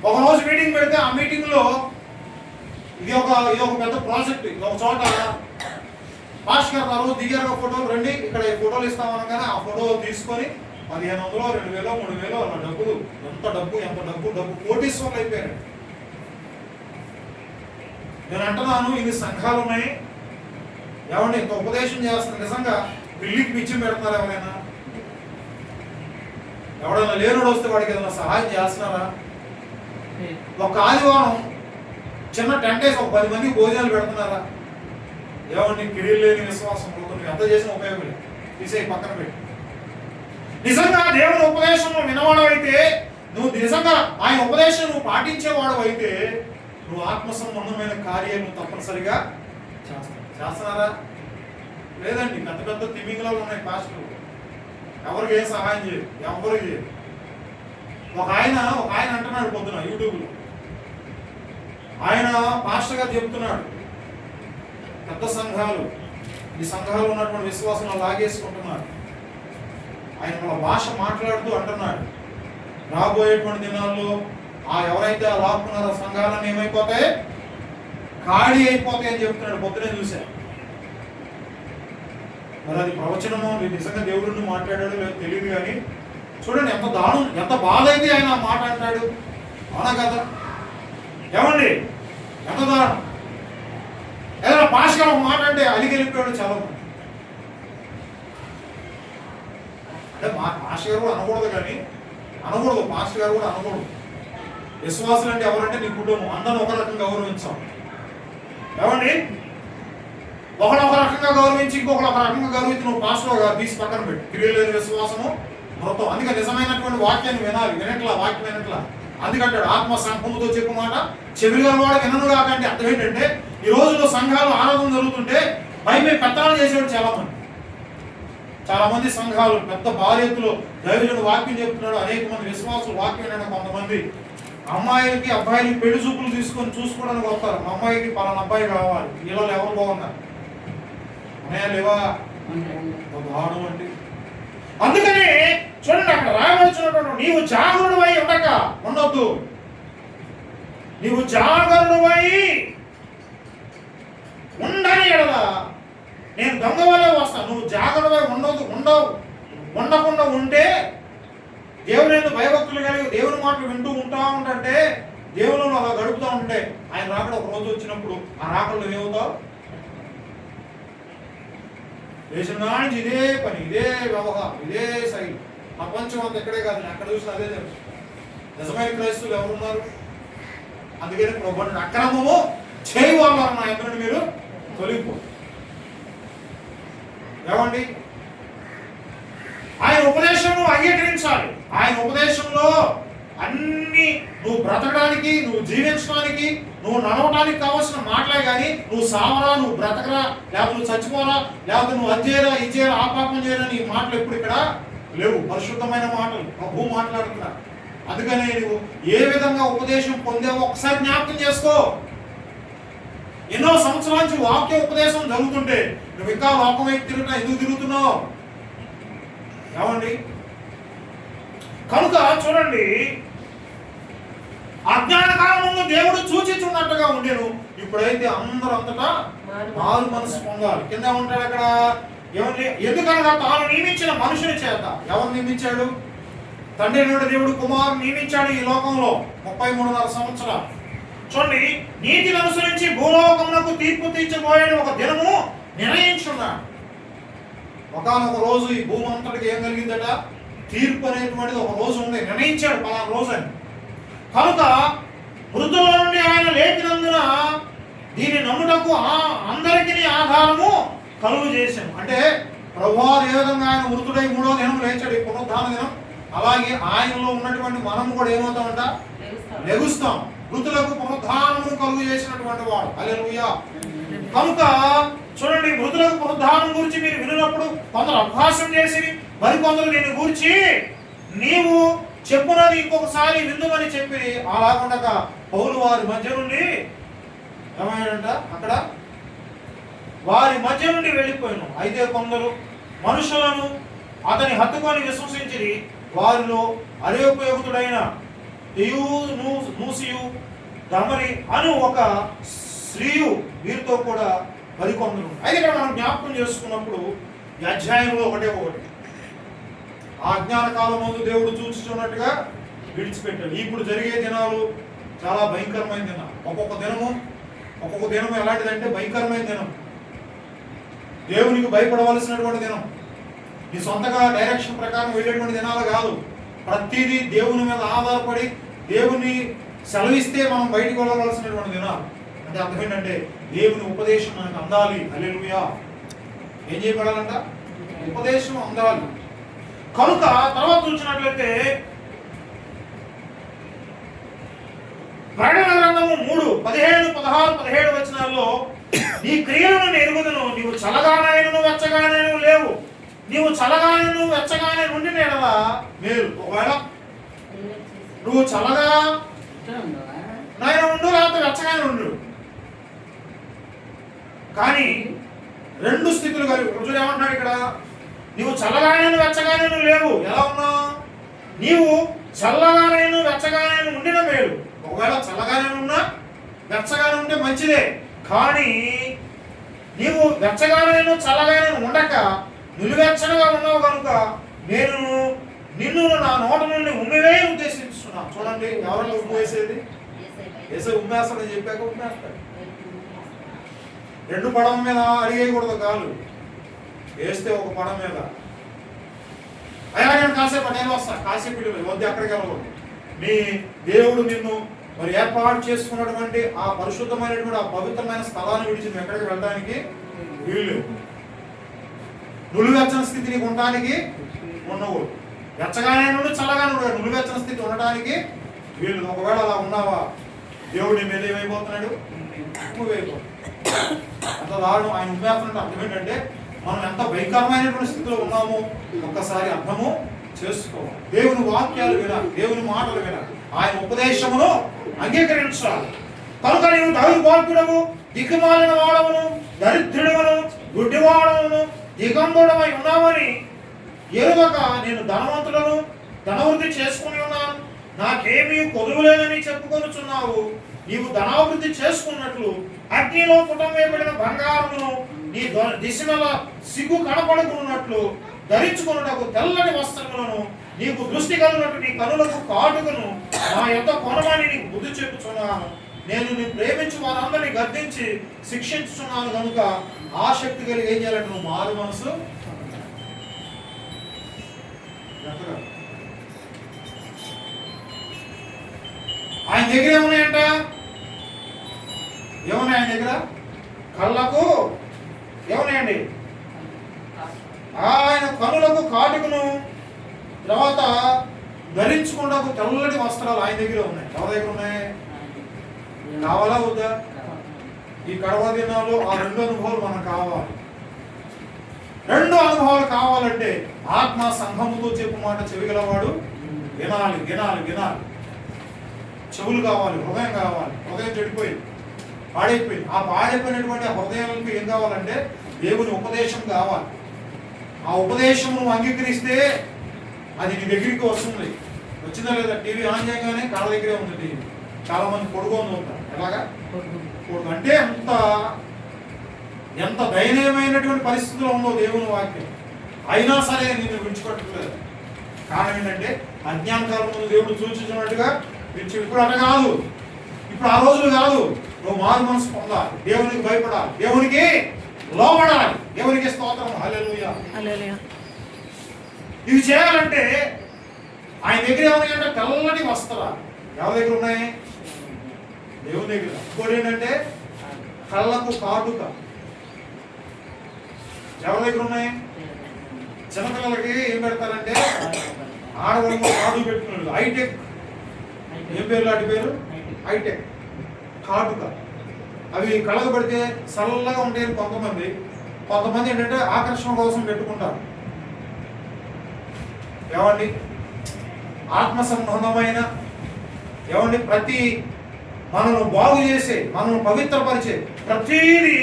ఒకరోజు మీటింగ్ పెడితే ఆ మీటింగ్ లో ఇది ఒక పెద్ద ప్రాజెక్ట్. ఒక చోట మాస్టర్ గారు ఆ రోజు దిగారు ఫోటోలు, రండి ఇక్కడ ఈ ఫోటోలు ఇస్తామనగానే ఆ ఫోటో తీసుకొని 1,500, 2,000, 3,000 అలా డబ్బులు. ఎంత డబ్బు కోటీశ్వర్లు అయిపోయారు. నేను అంటున్నాను, ఇన్ని సంఘాలు ఉన్నాయి. ఏమండి ఇంత ఉపదేశం చేస్తున్నారు. నిజంగా పిల్లికి పిచ్చి పెడుతున్నారు ఎవరైనా? ఎవడైనా లేనుడు వస్తే వాడికి ఏదైనా సహాయం చేస్తున్నారా? ఒక ఆదివారం చిన్న టెంట్ వేసి ఒక 10 మందికి భోజనాలు పెడుతున్నారా? ఏమండి కిరీలు లేని విశ్వాసం నువ్వు ఎంత చేసిన ఉపయోగం లేదు. తీసేయి, పక్కన పెట్టి. నిజంగా దేవుని ఉపదేశంలో వినవాడవైతే, నువ్వు నిజంగా ఆయన ఉపదేశం నువ్వు పాటించేవాడు అయితే, నువ్వు ఆత్మ సంబంధమైన కార్యాలు తప్పనిసరిగా చేస్తున్నారా? లేదండి. పెద్ద తిమింగలాలు ఉన్నాయి పాస్టర్లు, ఎవరికి ఏం సహాయం చేయరు, ఎవరికి చేయరు. ఒక ఆయన అంటున్నాడు పొద్దున యూట్యూబ్లో, ఆయన పాస్టర్ గారు చెప్తున్నాడు, పెద్ద సంఘాలు ఈ సంఘాలు ఉన్నటువంటి విశ్వాసం లాగేసుకుంటున్నారు. ఆయన మన భాష మాట్లాడుతూ అంటున్నాడు, రాబోయేటువంటి దినాల్లో ఎవరైతే లాక్కున్నారో సంఘాలను ఏమైపోతాయి, ఖాళీ అయిపోతాయి అని చెప్తున్నాడు. పొద్దునే చూశాను. మరి అది ప్రవచనమో నిజంగా దేవుడిని మాట్లాడాడో లేదో తెలియదు, కానీ చూడండి ఎంత దారుణం, ఎంత బాధ అయితే ఆయన ఆ మాట అంటాడు. అవునా కదా? ఏమండి ఎంత దారుణం. ఏదైనా పాస్టర్ ఒక మాట అంటే అలిగెళ్ళిపోయాడు చాలా మంది. అంటే పాస్టర్ గారు కూడా అనకూడదు, కానీ పాస్టర్ గారు కూడా అనకూడదు. విశ్వాసులు అంటే ఎవరంటే నీ కుటుంబం, అందరిని ఒక రకంగా గౌరవించాం. ఏమండి ఒకరు ఒక రకంగా గౌరవించి ఇంకొకరు ఒక రకంగా గౌరవించి నువ్వు పాస్టర్ తీసి పక్కన పెట్టి. క్రియలు లేని విశ్వాసము మృతం. అందుకే నిజమైనటువంటి వాక్యాన్ని వినాలి. వాక్యం వినట్లా. అందుకంటాడు ఆత్మ సంపముతో చెప్పు మాట చెవిలి వాడు వినను కాకంటే. అర్థం ఏంటంటే ఈ రోజుల్లో సంఘాలు ఆరాధన జరుగుతుంటే భయమే పెత్తనాలు చేసేవాడు చాలా మంది సంఘాలు పెద్ద బాధ్యతలు దైవజనుడు వాక్యం చెప్తున్నాడు. అనేక మంది విశ్వాసులు వాక్యం వినడం. కొంతమంది అమ్మాయిలకి అబ్బాయిలకి పెళ్లి చూపులు తీసుకొని చూసుకోవడానికి వస్తారు. మా అమ్మాయికి పలానా అబ్బాయి కావాలి, వీళ్ళు ఎవరు బాగున్నారు, అమ్మాయి లేవా అండి. అందుకని చూడండి అక్కడ రాయవలసినటువంటి నీవు జాగరుడు అయి ఉండొద్దు. నీవు జాగరుడవై ఉండని ఎడల నేను దొంగ వల్లే వస్తాను. నువ్వు జాగ్రత్తగా ఉండకుండా ఉంటే, దేవుని ఎందుకు భయభక్తులు కలిగి దేవుని మాటలు వింటూ ఉంటే, దేవుని అలా గడుపుతూ ఉంటే, ఆయన రాకడ ఒక రోజు వచ్చినప్పుడు ఆ రాకడలో ఏమవుతావు? దేశం నుంచి ఇదే పని, ఇదే వ్యవహారం, ఇదే శైలి. ప్రపంచం అంతా ఎక్కడే కాదు, అక్కడ చూసిన అదే జరుగుతుంది. నిజమైన క్రైస్తువులు ఎవరున్నారు? అందుకని ప్రభువుని అక్రమము చేయవాలన్నారు నా ఎదురు మీరు తొలగిపో. ఏమండి? ఆయన ఉపదేశం అంగీకరించాలి. ఆయన ఉపదేశంలో అన్ని నువ్వు బ్రతకడానికి, నువ్వు జీవించడానికి, నువ్వు నడవడానికి కావాల్సిన మాటలే కానీ నువ్వు సావరా, నువ్వు బ్రతకరా, లేకపోతే నువ్వు చచ్చిపోరా, లేకపోతే నువ్వు అది చేయరా, ఇది చేయరా, ఆ పాపం చేయరా, నీ మాటలు ఎప్పుడు ఇక్కడ లేవు. పరిశుద్ధమైన మాటలు ప్రభు మాట్లాడుతున్నా. అందుకనే నువ్వు ఏ విధంగా ఉపదేశం పొందేవో ఒకసారి జ్ఞాపకం చేసుకో. ఎన్నో సంవత్సరాల నుంచి వాక్య ఉపదేశం జరుగుతుంటే నువ్వు ఇంకా లోకం వైపు ఎందుకు తిరుగుతున్నావు? ఏమండి? కనుక చూడండి, అజ్ఞాన కాలంలో దేవుడు సూచించున్నట్టుగా ఉండేను. ఇప్పుడైతే అందరూ అంతటా మారు మనసు పొందాలి. కింద ఉంటాడు అక్కడ. ఏమని? ఎందుకనగా తాను నియమించిన మనుషుని చేత. ఎవరు నియమించాడు? తండ్రి నుండి దేవుడు కుమారుని నియమించాడు ఈ లోకంలో 33.5 సంవత్సరాలు. చూడండి, నీతిని అనుసరించి భూలోకమునకు తీర్పు తీర్చబోయే ఒక దినము నిర్ణయించున్నాడు. ఒకనొక రోజు ఈ భూమి అంతటికి ఏం కలిగిందట? తీర్పు అనేటువంటిది ఒక రోజు ఉంది, నిర్ణయించాడు పలానా రోజు అని. కనుక వృద్ధుల నుండి ఆయన లేపినందున దీని నమ్ముటకు అందరికీ ఆధారము కలుగు చేశాను. అంటే ప్రభువారు ఏ విధంగా ఆయన మృతుడై 3వ దినం లేచాడు, ఈ పునరుద్ధాన దినం, అలాగే ఆయనలో ఉన్నటువంటి మనము కూడా ఏమవుతామంట? లెగుస్తాం. మృతులకు పునరుద్ధానము కలుగు చేసినటువంటి వాడు. హల్లెలూయా. కనుక చూడండి, మృతులకు పునరుద్ధానం గురించి మీరు విన్నప్పుడు కొందరు అభ్యాసం చేసి మరికొందరు దీన్ని గురించి నీవు చెప్పునది ఇంకొకసారి విందుమని చెప్పి అలాగుండగా పౌలు వారి మధ్య నుండి ఏమైందంట? అక్కడ వారి మధ్య నుండి వెళ్ళిపోయాను. అయితే కొందరు మనుషులను అతని హత్తుకొని విశ్వసించి వారిలో అరేపయోగుతుడైన నూసియు దమరి అను ఒక స్త్రీయు వీరితో కూడా మరికొందరు. అయితే ఇక్కడ మనం జ్ఞాపకం చేసుకున్నప్పుడు ఈ అధ్యాయంలో ఒకటి ఆ అజ్ఞాన కాలం ముందు దేవుడు చూచుచున్నట్టుగా విడిచిపెట్టాడు. ఇప్పుడు జరిగే దినాలు చాలా భయంకరమైన దినం. ఒక్కొక్క దినము ఎలాంటిదంటే భయంకరమైన దినం. దేవునికి భయపడవలసినటువంటి దినం. నీ సొంతగా డైరెక్షన్ ప్రకారం వెళ్ళేటువంటి దినాలు కాదు. ప్రతిదీ దేవుని మీద ఆధారపడి దేవుని సెలవిస్తే మనం బయటికి వెళ్ళవలసినటువంటి దినాలు. అంటే అర్థం ఏంటంటే దేవుని ఉపదేశం మనకు అందాలి. హల్లెలూయా. ఏం చేయబడాలంట? ఉపదేశం అందాలి. కనుక తర్వాత చూసినట్లయితే ప్రకటన గ్రంథము 3:15, 16, 17 వచనాల్లో నీ క్రియలను ఎరుగుదును, నీవు చల్లగానైనను వెచ్చగానైనను లేవు. నీవు చల్లగానైనను వెచ్చగానే నుండి నేడలా మేలు. ఒకవేళ నువ్వు చల్లగా నాయన ఉండు, లేకపోతే వెచ్చగానే ఉండు. కానీ 2 స్థితులు కలిగి రోజులు ఏమంటున్నాడు ఇక్కడ? నీవు చల్లగానైనా వెచ్చగానైనా లేవు. ఎలా ఉన్నావు? నీవు చల్లగానైనా వెచ్చగానైనా ఉండిన మేలు. ఒకవేళ చల్లగానే ఉన్నా వెచ్చగానే ఉంటే మంచిదే. కానీ నీవు వెచ్చగానైనా చల్లగానే ఉండక నిలువెచ్చగా ఉన్నావు కనుక నేను నిన్ను నా నోట నుండి ఉమ్మివే ఉద్దేశిస్తున్నాను. చూడండి, ఎవరైనా ఉమ్మేసేది? వేసే ఉమ్మేస్తాడని చెప్పాక ఉమ్మేస్తాడు. 2 పడవ మీద అడిగేయకూడదు కాలు. వేస్తే ఒక పడవ మీద అయ్యా నేను కాసేపు నేను వస్తా, కాసేపు వద్దు, అక్కడికి వెళ్ళకూడదు. నీ దేవుడు నిన్ను మరి ఏర్పాటు చేసుకున్నటువంటి ఆ పరిశుద్ధమైనటువంటి ఆ పవిత్రమైన స్థలాన్ని విడిచి నువ్వు ఎక్కడికి వెళ్ళడానికి వీలు. నులివెచ్చని స్థితి నీకు ఉండడానికి ఉండకూడదు. వెచ్చగానే నుండి చల్లగానే ఉండదు. నులివెచ్చని స్థితి ఉండడానికి వీలు. ఒకవేళ అలా ఉన్నావా దేవుడు నీ మీద ఏమైపోతున్నాడు? ఉమ్మివైపోతున్నాడు. అంత దారుణం. ఆయన ఉమ్మేస్తున్నట్టు అర్థం ఏంటంటే మనం ఎంత భయంకరమైనటువంటి స్థితిలో ఉన్నామో ఒక్కసారి అర్థము చేసుకోవాలి. దేవుని వాక్యాలు వినాలి, దేవుని మాటలు వినాలి, ఆయన ఉపదేశమును అంగీకరించాలి. కనుక నీవు దౌర్భాగ్యుడము, దిక్కుమాలిన వాడవును, దరిద్రుడమును, గుడ్డివాడవును, దిగంబుడమై ఉన్నామని ఎరుగక నేను ధనవంతులను ధనవృద్ధి చేసుకుని ఉన్నాను, నాకేమీ కొదువులేదని చెప్పుకొనుచున్నావు. నీవు ధనాభివృద్ధి చేసుకున్నట్లు అగ్నిలో పుటం వేయబడిన బంగారమును నీ దిశల సిగ్గు కనపడుకున్నట్లు ధరించుకున్నటకు తెల్లని వస్త్రములను నీకు దృష్టి కలిగినట్టు నీ కనులకు కాటుకను నా యొక్క కొనమని నీకు బుద్ధి చెప్పుచున్నాను. నేను నీ ప్రేమించి వారందరినీ గద్దించి శిక్షించుచున్నాను కనుక ఆసక్తి కలిగి ఏం చేయాలంటే నువ్వు మారు మనసు. ఆయన దగ్గర ఏమున్నాయంట? ఏమున్నాయి ఆయన దగ్గర? కళ్ళకు ఏమున్నాయండి? ఆయన కనులకు కాటుకును, తర్వాత ధరించుకుంటకు తెల్లటి వస్త్రాలు ఆయన దగ్గర ఉన్నాయి. ఎవరి దగ్గర ఉన్నాయి? కావాలా వద్దా? ఈ కడవ దినాలు ఆ రెండు అనుభవాలు మనకు కావాలి. రెండు అనుభవాలు కావాలంటే ఆత్మ సంఘముతో చెప్పు మాట చెవిగలవాడు వినాలి, వినాలి, వినాలి. చెవులు కావాలి, హృదయం కావాలి. హృదయం చెడిపోయింది, పాడైపోయింది. ఆ పాడైపోయినటువంటి హృదయాలకు ఏం కావాలంటే దేవుని ఉపదేశం కావాలి. ఆ ఉపదేశం నువ్వు అంగీకరిస్తే అది నీ దగ్గరికి వస్తుంది. వచ్చిందా లేదా? టీవీ ఆన్ చేయగానే కాళ్ళ దగ్గరే ఉంది టీవీ. చాలా మంది పొడుగొని ఉంటారు. ఎలాగా పొడుగు అంటే ఎంత దయనీయమైనటువంటి పరిస్థితుల్లో ఉందో దేవుని వాక్యం. అయినా సరే నిన్ను విడిచిపెట్టలేదు. కారణం ఏంటంటే అజ్ఞాన కాలం ముందు దేవుడు సూచించినట్టుగా ఇప్పుడు అట కాదు, ఇప్పుడు ఆ రోజులు కాదు. నువ్వు మారు మనసు పొందాలి, దేవునికి భయపడాలి, దేవునికి లోబడాలి. దేవునికి స్తోత్రం, హల్లెలూయా. ఇవి చేయాలంటే ఆయన దగ్గర ఏమన్నాయంటే తెల్లటి వస్త్రాలు. ఎవరి దగ్గర ఉన్నాయి? దేవుని దగ్గర. ఇంకోటి ఏంటంటే కళ్ళకు కాటుక. ఎవరి దగ్గర ఉన్నాయి? చిన్నపిల్లలకి ఏం పెడతారంటే ఆడవాళ్ళు కాటు పెట్టుకున్నాడు. హైటెక్. ఏం పేరు? లాంటి పేరు హైటెక్. కాటుక. అవి కళ్ళకు పడితే చల్లగా ఉంటాయి. కొంతమంది ఏంటంటే ఆకర్షణ కోసం పెట్టుకుంటారు. ఏమండి? ఆత్మ సంబంధమైన ఏమండి ప్రతి మనల్ని బాగు చేసే, మనల్ని పవిత్రపరిచే ప్రతిదీ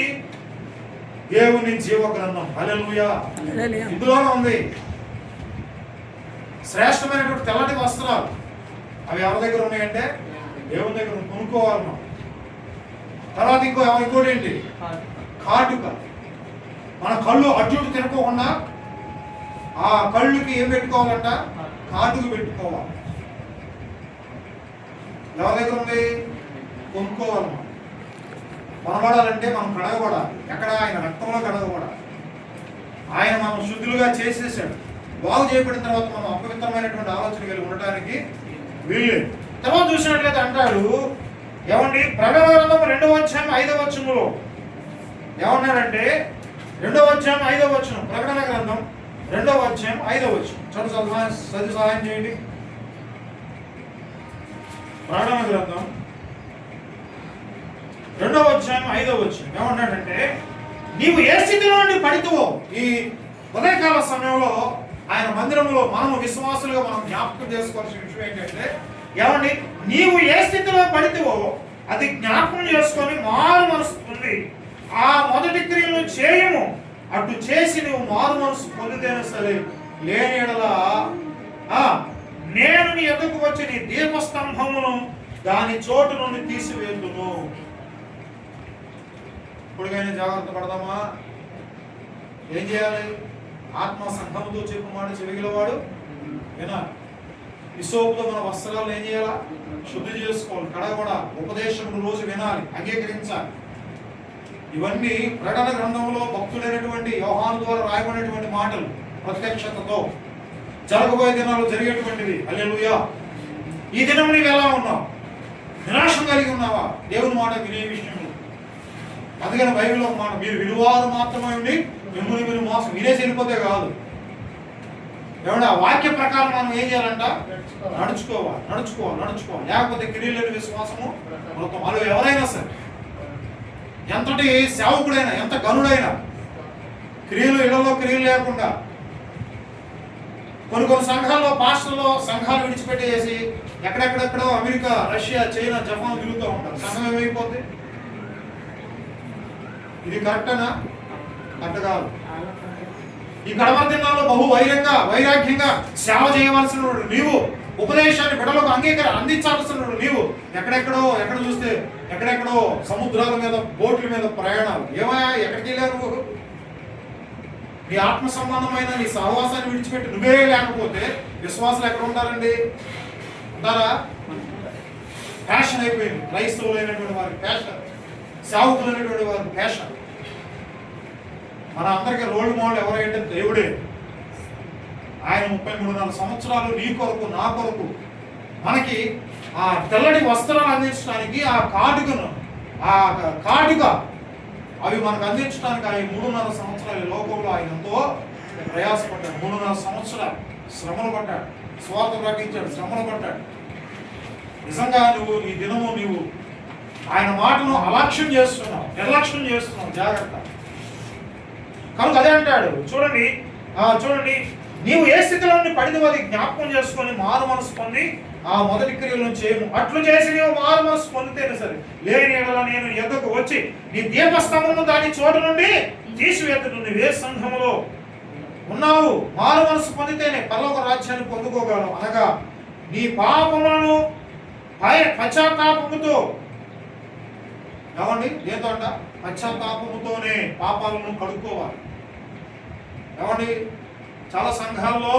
దేవుని జీవ గ్రంథం. హల్లెలూయా. ఇందులోనే ఉంది శ్రేష్టమైనటువంటి తెల్లటి వస్త్రాలు. అవి ఎవరి దగ్గర ఉన్నాయంటే దేవుని దగ్గర కొనుక్కోవాలి మనం. తర్వాత ఇంకోటి ఏంటి? కాటుక. మన కళ్ళు అటు ఇటు తిరగకుండా ఆ కళ్ళుకి ఏం పెట్టుకోవాలంట? కాటుకు పెట్టుకోవాలి. ఎవరి దగ్గర ఉంది? కొనుక్కోవాలి. మనం కనబడాలంటే మనం కడగబడాలి. ఎక్కడ? ఆయన రక్తంలో కడగబడాలి. ఆయన మనం శుద్ధులుగా చేసేసాడు. బాగు చేయబడిన తర్వాత మనం అపవిత్రమైనటువంటి ఆలోచన కలిగి ఉండటానికి వీల్లేదు. తర్వాత చూసినట్లయితే అంటాడు ఏమండి? ప్రకటన గ్రంథం 2వ అధ్యాయం 5వ వచనంలో ఏమన్నాడంటే 2వ అధ్యాయం 5వ వచనం. ప్రకటన గ్రంథం 2వ అధ్యాయం 5వ వచనం చదువు సహాయం చేయండి. ప్రకటన గ్రంథం 2వ అధ్యాయం 5వ వచనం ఏమన్నాడంటే నీవు ఏ స్థితిలో నుండి పడితువో. ఈ ఉదయకాల సమయంలో ఆయన మందిరంలో మనము విశ్వాసులుగా మనం జ్ఞాపకం చేసుకోవాల్సిన విషయం ఏంటంటే ఏమండి? నీవు ఏ స్థితిలో పడితువో అది జ్ఞాపకం చేసుకొని మారు మనసు పొంది ఆ మొదటి క్రియలు చేయము. అటు చేసి నువ్వు మారు మనసు పొందితేనే సరే, లేని ఎడల నేను నీ ఎదుకు వచ్చి నీ దీపస్తంభమును దాని చోటు నుండి తీసివేతును. ఇప్పుడుకైనా జాగ్రత్త పడదామా? ఏం చేయాలి? ఆత్మ సంఘముతో చెప్పు మాట చెవిగలవాడు వినాలి. విసోపుతో మన వస్త్రాలు ఏం చేయాలా? శుద్ధి చేసుకోవాలి, కడగబడాలి. ఉపదేశం రోజు వినాలి, అంగీకరించాలి. ఇవన్నీ ప్రకటన గ్రంథంలో భక్తుడైనటువంటి యోహాను ద్వారా రాయబడినటువంటి మాటలు ప్రత్యక్షతతో జరగబోయే దినాలు జరిగేటువంటివి. హల్లెలూయా. ఈ దినం నీవు ఎలా ఉన్నావు? నిరాశం కలిగి ఉన్నావా దేవుని మాట వినే విషయంలో? అందుకని బైబిల్లో ఒక మాట, మీరు విలువారు మాత్రమే ఉండి మిమ్మల్ని మీరు మోసం వినేసి వెళ్ళిపోతే కాదు. ఏమంటే ఆ వాక్య ప్రకారం మనం ఏం చేయాలంట? నడుచుకోవాలి. లేకపోతే క్రియలేని విశ్వాసము మొత్తం. వాళ్ళు ఎవరైనా సరే, ఎంతటి సేవకుడైనా, ఎంత గనుడైనా, ఇళ్లలో క్రియలు లేకుండా కొన్ని సంఘాల్లో పాస్టర్లో సంఘాలు విడిచిపెట్టేసి ఎక్కడెక్కడెక్కడో అమెరికా, రష్యా, చైనా, జపాన్ తిరుగుతూ ఉంటారు. సంఘం ఏమైపోద్ది? ఇది కరెక్టేనా? కరెక్ట్ కాదు. ఈ కడమ దినాల్లో బహు వైరాగ్యంగా సేవ చేయవలసిన నీవు ఉపదేశాన్ని బిడ్డలకు అందించాల్సిన నీవు ఎక్కడ చూస్తే ఎక్కడెక్కడో సముద్రాల మీద బోట్ల మీద ప్రయాణాలు. ఏమయ్యా, ఎక్కడికి వెళ్ళారు నువ్వు? నీ ఆత్మ సంబంధమైన నీ సహవాసాన్ని విడిచిపెట్టి నువ్వే లేకపోతే విశ్వాసాలు ఎక్కడ ఉంటారండి? ఉంటారా? ప్యాషన్ అయిపోయింది. క్రైస్తవులైనటువంటి వారి ప్యాషన్, సేవకులైనటువంటి వారి ప్యాషన్. మన అందరికీ రోల్ మోడల్ ఎవరైతే దేవుడే. ఆయన 33 సంవత్సరాలు నీ కొరకు నా కొరకు మనకి ఆ తెల్లటి వస్త్రాలు అందించడానికి ఆ కాటుక అవి మనకు అందించడానికి ఆయన 3.5 సంవత్సరాలు లోకంలో ఆయన ఎంతో ప్రయాసపడ్డాడు. 3.5 సంవత్సరాలు శ్రమలు పడ్డాడు, స్వార్థ ప్రకటించాడు, శ్రమలు పడ్డాడు. నిజంగా ఈ దినము నీవు ఆయన మాటను అలక్ష్యం చేస్తున్నావు, నిర్లక్ష్యం చేస్తున్నావు. జాగ్రత్త. కనుక అదే అంటాడు, చూడండి నీవు ఏ స్థితిలో పడినవో అది జ్ఞాపకం చేసుకొని మారు మనసు పొంది ఆ మొదటి క్రియలను చేయము. అట్లు చేసి నీవు మారు మనసు పొందితేనే సరే, లేని ఎడల నేను ఎద్దకు వచ్చి నీ దీపస్తంభము దాని చోటు నుండి తీసివేతుడు. నువ్వు ఏ సంఘములో ఉన్నావు? మారు మనసు పొందితేనే పరలోక రాజ్యాన్ని పొందుకోగలవు. అనగా నీ పాపములను పశ్చాత్తాపముతో, ఏమండి ఏదో అంట, పశ్చాత్తాపముతోనే పాపాలను కడుక్కోవాలి. ఏమండి చాలా సంఘాల్లో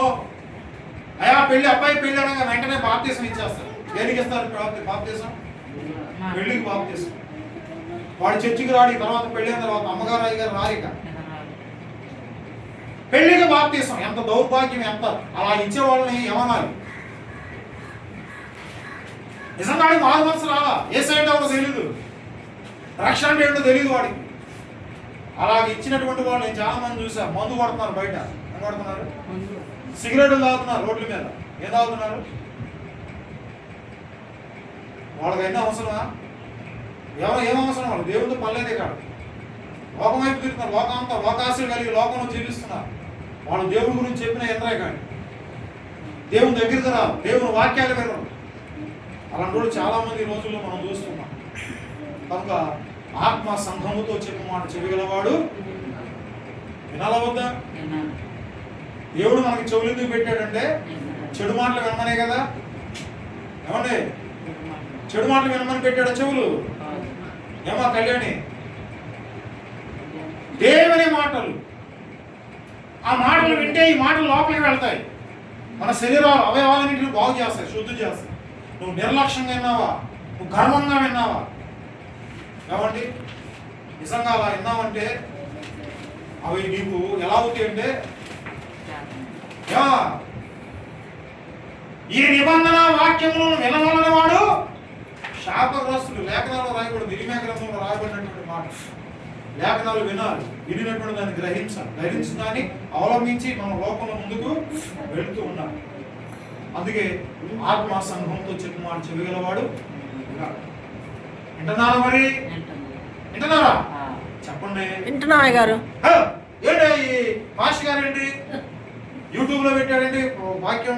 అబ్బాయి పెళ్లి అనగా వెంటనే బాప్తీసం ఇచ్చేస్తారు. దేనికి ఇస్తారు బాప్తీసం? పెళ్లికి బాప్తీసం. వాడు చర్చికి రాడి, తర్వాత పెళ్ళైన తర్వాత అమ్మగారు అయ్యగారు రారిక. పెళ్లికి బాప్తీసం ఎంత దౌర్భాగ్యం! ఎంత అలా ఇచ్చే వాళ్ళని ఏమనాలి? నిజంగా మారు మనసు రాలా, ఏ సైడ్ ఎవరో తెలీదు, రక్షణ అంటే ఏంటో తెలియదు వాడికి. అలాగే ఇచ్చినటువంటి వాళ్ళు నేను చాలా మంది చూసా. మందు కొడుతున్నారు బయట, కొడుతున్నారు, సిగరెట్లు తాగుతున్నారు రోడ్ల మీద. ఏం తాగుతున్నారు? వాళ్ళకి ఎన్నో అవసరమా? ఏం అవసరం? వాళ్ళు దేవుడితో పర్లేదే కాదు. లోకం వైపు తిరుగుతున్నారు, లోకంతో లోకాశలు కలిగి లోకంలో జీవిస్తున్నారు. వాళ్ళు దేవుడి గురించి చెప్పిన ఎంతరే కానీ దేవుని దగ్గరికి రాదు, దేవుని వాక్యాలు వినరు. అలాంటి వాళ్ళు చాలా మంది ఈ రోజుల్లో మనం చూస్తున్నాం. కనుక ఆత్మ సంఘముతో చెప్పు మాట చెవిగలవాడు వినాలా వద్దా? దేవుడు మనకి చెవులు ఎందుకు పెట్టాడంటే చెడు మాటలు వినమనే కదా. ఏమండి, చెడు మాటలు వినమని పెట్టాడు చెవులు. ఏమా కళ్యాణి? దేవుని మాటలు, ఆ మాటలు వింటే ఈ మాటలు లోపలికి వెళ్తాయి, మన శరీరాలు అవయవాలన్నింటిని బాగు చేస్తాయి, శుద్ధి చేస్తాయి. నువ్వు నిర్లక్ష్యంగా విన్నావా? నువ్వు గర్వంగా విన్నావా? ఏమండి నిజంగా అలా విన్నావంటే అవి నీకు ఎలా అవుతాయి అంటే, ఈ నిబంధన వాక్యములను వినవలన వాడు శాపగ్రస్తులు. లేఖనాలు రాయకూడదు, ఇరిమియా గ్రంథంలో రాయబడినటువంటి మాట. లేఖనాలు వినాలి, వినినటువంటి దాన్ని గ్రహించి దాన్ని అవలంబించి మన లోకంలో ముందుకు వెళుతూ ఉండాలి. అందుకే ఆత్మ సంఘంతో చెప్పు మాట చెవిగలవాడు వింటున్నారా? మరి వింటున్నారా? చెప్పండి. వింటున్నా గారు. ఏంటి ఈ పాస్టర్ గారు ఏంటి యూట్యూబ్ లో పెట్టాడండి వాక్యం?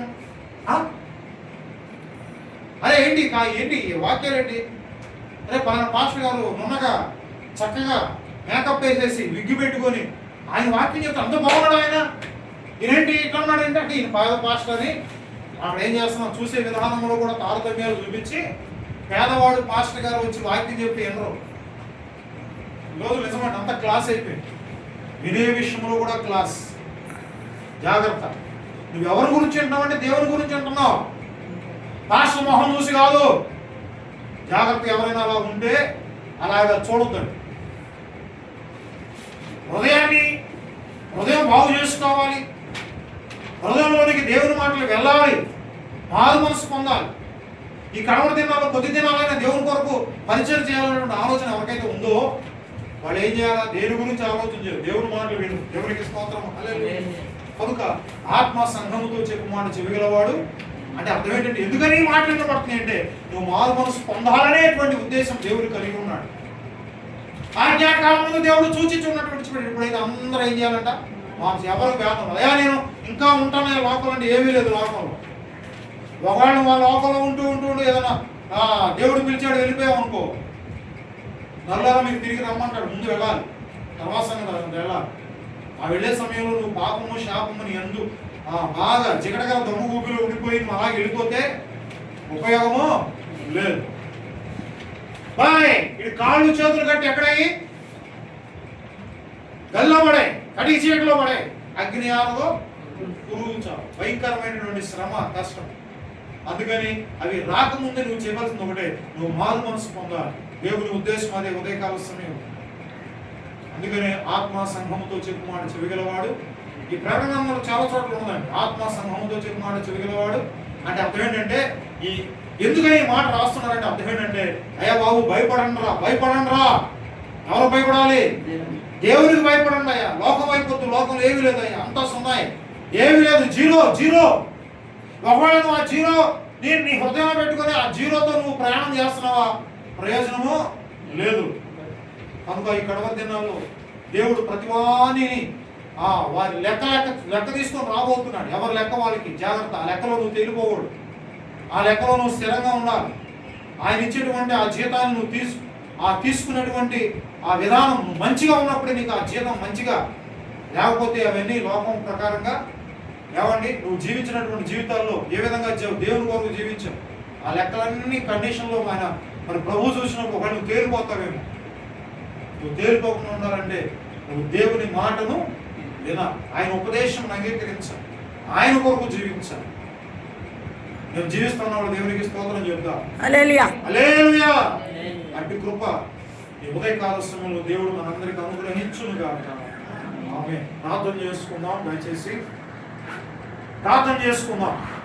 అరే ఏంటి వాక్యాలు ఏంటి? అరే పలానా పాస్టర్ గారు నున్నగా చక్కగా మేకప్ వేసేసి విగ్గి పెట్టుకొని ఆయన వాక్యం చెప్తే అంత బాగున్నాడు ఆయన. ఈయనేంటి ఇట్లా ఉన్నాడు ఏంటంటే ఈయన పాస్టర్ అని అక్కడ ఏం చేస్తున్నాం చూసే విధానంలో కూడా తారతమ్యాలు చూపించి పేదవాడు పాస్టర్ గారు వచ్చి వాక్యం చెప్పి ఎన్నరో ఈరోజు నిజమంటే అంత క్లాస్ అయిపోయింది. వినే విషయంలో కూడా క్లాస్. జాగ్రత్త. నువ్వు ఎవరి గురించి అంటున్నావంటే దేవుని గురించి అంటున్నావు, పాస్టర్ మొహం చూసి కాదు. జాగ్రత్త. ఎవరైనా అలా ఉంటే అలాగా చూడొద్దండి. హృదయం బాగు చేసుకోవాలి, హృదయంలోనికి దేవుని మాటలు వెళ్ళాలి, మారు మనసు పొందాలి. ఈ కడవరి దినాల్లో కొద్ది దినాలైనా దేవుని కొరకు పరిచయం చేయాలనేటువంటి ఆలోచన ఎవరికైతే ఉందో వాళ్ళు ఏం చేయాలా? దేని గురించి ఆలోచన చేయాలి, దేవుని మాటలు విను. దేవునికి స్తోత్రం. కనుక ఆత్మ సంఘముతో చెప్పు మాట చెవిగలవాడు అంటే అర్థం ఏంటంటే, ఎందుకని ఈ మాటలు ఎంత పడుతున్నాయి అంటే నువ్వు మారు మనసు పొందాలనేటువంటి ఉద్దేశం దేవుడు కలిగి ఉన్నాడు. ఆజ్ఞాకాలం ముందు దేవుడు సూచించున్నటువంటి ఇప్పుడైతే అందరూ ఏం చేయాలంట? ఎవరు భేదం అయ్యా నేను ఇంకా ఉంటాను లోకంలో అంటే ఏమీ లేదు లోకంలో. ఒకవేళ వాళ్ళ లోకంలో ఉంటూ ఏదైనా దేవుడు పిలిచాడు వెళ్ళిపోయావు అనుకో, నల్లారా మీకు తిరిగి రమ్మంటాడు, ముందు వెళ్ళాలి, తర్వాత వెళ్ళాలి. ఆ వెళ్ళే సమయంలో నువ్వు పాపము శాపము నీ యందు బాగా జిగటగల దమ్ము ఊపిలో ఉండిపోయి నువ్వు అలాగే వెళ్ళిపోతే ఉపయోగము లేదు. బాయ్ ఇది కాళ్ళు చేతులు కట్టి ఎక్కడయ్యి గల్లో పడాయి, కడిగి చీకట్లో పడాయి, అగ్ని ఆరదో పురుగుచావు, భయంకరమైనటువంటి శ్రమ కష్టం. అందుకని అవి రాకముందే నువ్వు చేయవలసింది ఒకటే, నువ్వు మారు మనసు పొందాలి. దేవుని ఉద్దేశం అదే, ఉదయకాల సమయం. అందుకనే ఆత్మ సంఘముతో చెప్పు మాట చెవిగలవాడు. ఈ ప్రకటనలో చాలా చోట్ల ఉన్నదండి, ఆత్మ సంఘముతో చెప్పు మాట చెవిగలవాడు అంటే అర్థం ఏంటంటే, ఈ ఎందుకని ఈ మాట రాస్తున్నారంటే అర్థం ఏంటంటే, అయ్యా బాబు భయపడండిరా, భయపడండిరా. ఎవరు భయపడాలి? దేవునికి భయపడండి అయ్యా. లోకం అయిపోతుంది, లోకంలో ఏమీ లేదు అయ్యా, అంతా సున్నాయి, ఏమీ లేదు, జీరో జీరో. ఒకవేళ నువ్వు ఆ జీరో నీ హృదయంలో పెట్టుకొని ఆ జీరోతో నువ్వు ప్రయాణం చేస్తున్నావా, ప్రయోజనము లేదు. కనుక ఈ కడవ దినాల్లో దేవుడు ప్రతివాని వారి లెక్క తీసుకొని రాబోతున్నాడు. ఎవరి లెక్క వాళ్ళకి జాగ్రత్త. ఆ లెక్కలో నువ్వు తేలిపోకూడదు, ఆ లెక్కలో నువ్వు స్థిరంగా ఉండాలి. ఆయన ఇచ్చేటువంటి ఆ జీతాన్ని నువ్వు తీసుకున్నటువంటి ఆ విధానం మంచిగా ఉన్నప్పుడే నీకు ఆ జీతం మంచిగా, లేకపోతే అవన్నీ లోకం ప్రకారంగా ఏమండి నువ్వు జీవించినటువంటి జీవితాల్లో ఏ విధంగా దేవుని కొరకు జీవించావు, ఆ లెక్కలన్నీ కండిషన్లో ఆయన మరి ప్రభు చూసినప్పుడు ఒకవేళ నువ్వు తేలిపోతావేమో. నువ్వు తేలిపోకుండా ఉండాలంటే నువ్వు దేవుని మాటను వినాలి, ఆయన ఉపదేశం అంగీకరించాలి, ఆయన కొరకు జీవించాలి. నేను జీవిస్తున్న వాళ్ళు దేవునికి స్తోత్రం చెప్తా. హల్లెలూయా హల్లెలూయా. అట్టి కృప ఈ ఉదయకాల సమయంలో దేవుడు మనందరికీ అనుగ్రహించును గాక. ఆమేన్. ప్రార్థన చేసుకుందాం, దయచేసి ప్రార్థన చేసుకుందాం.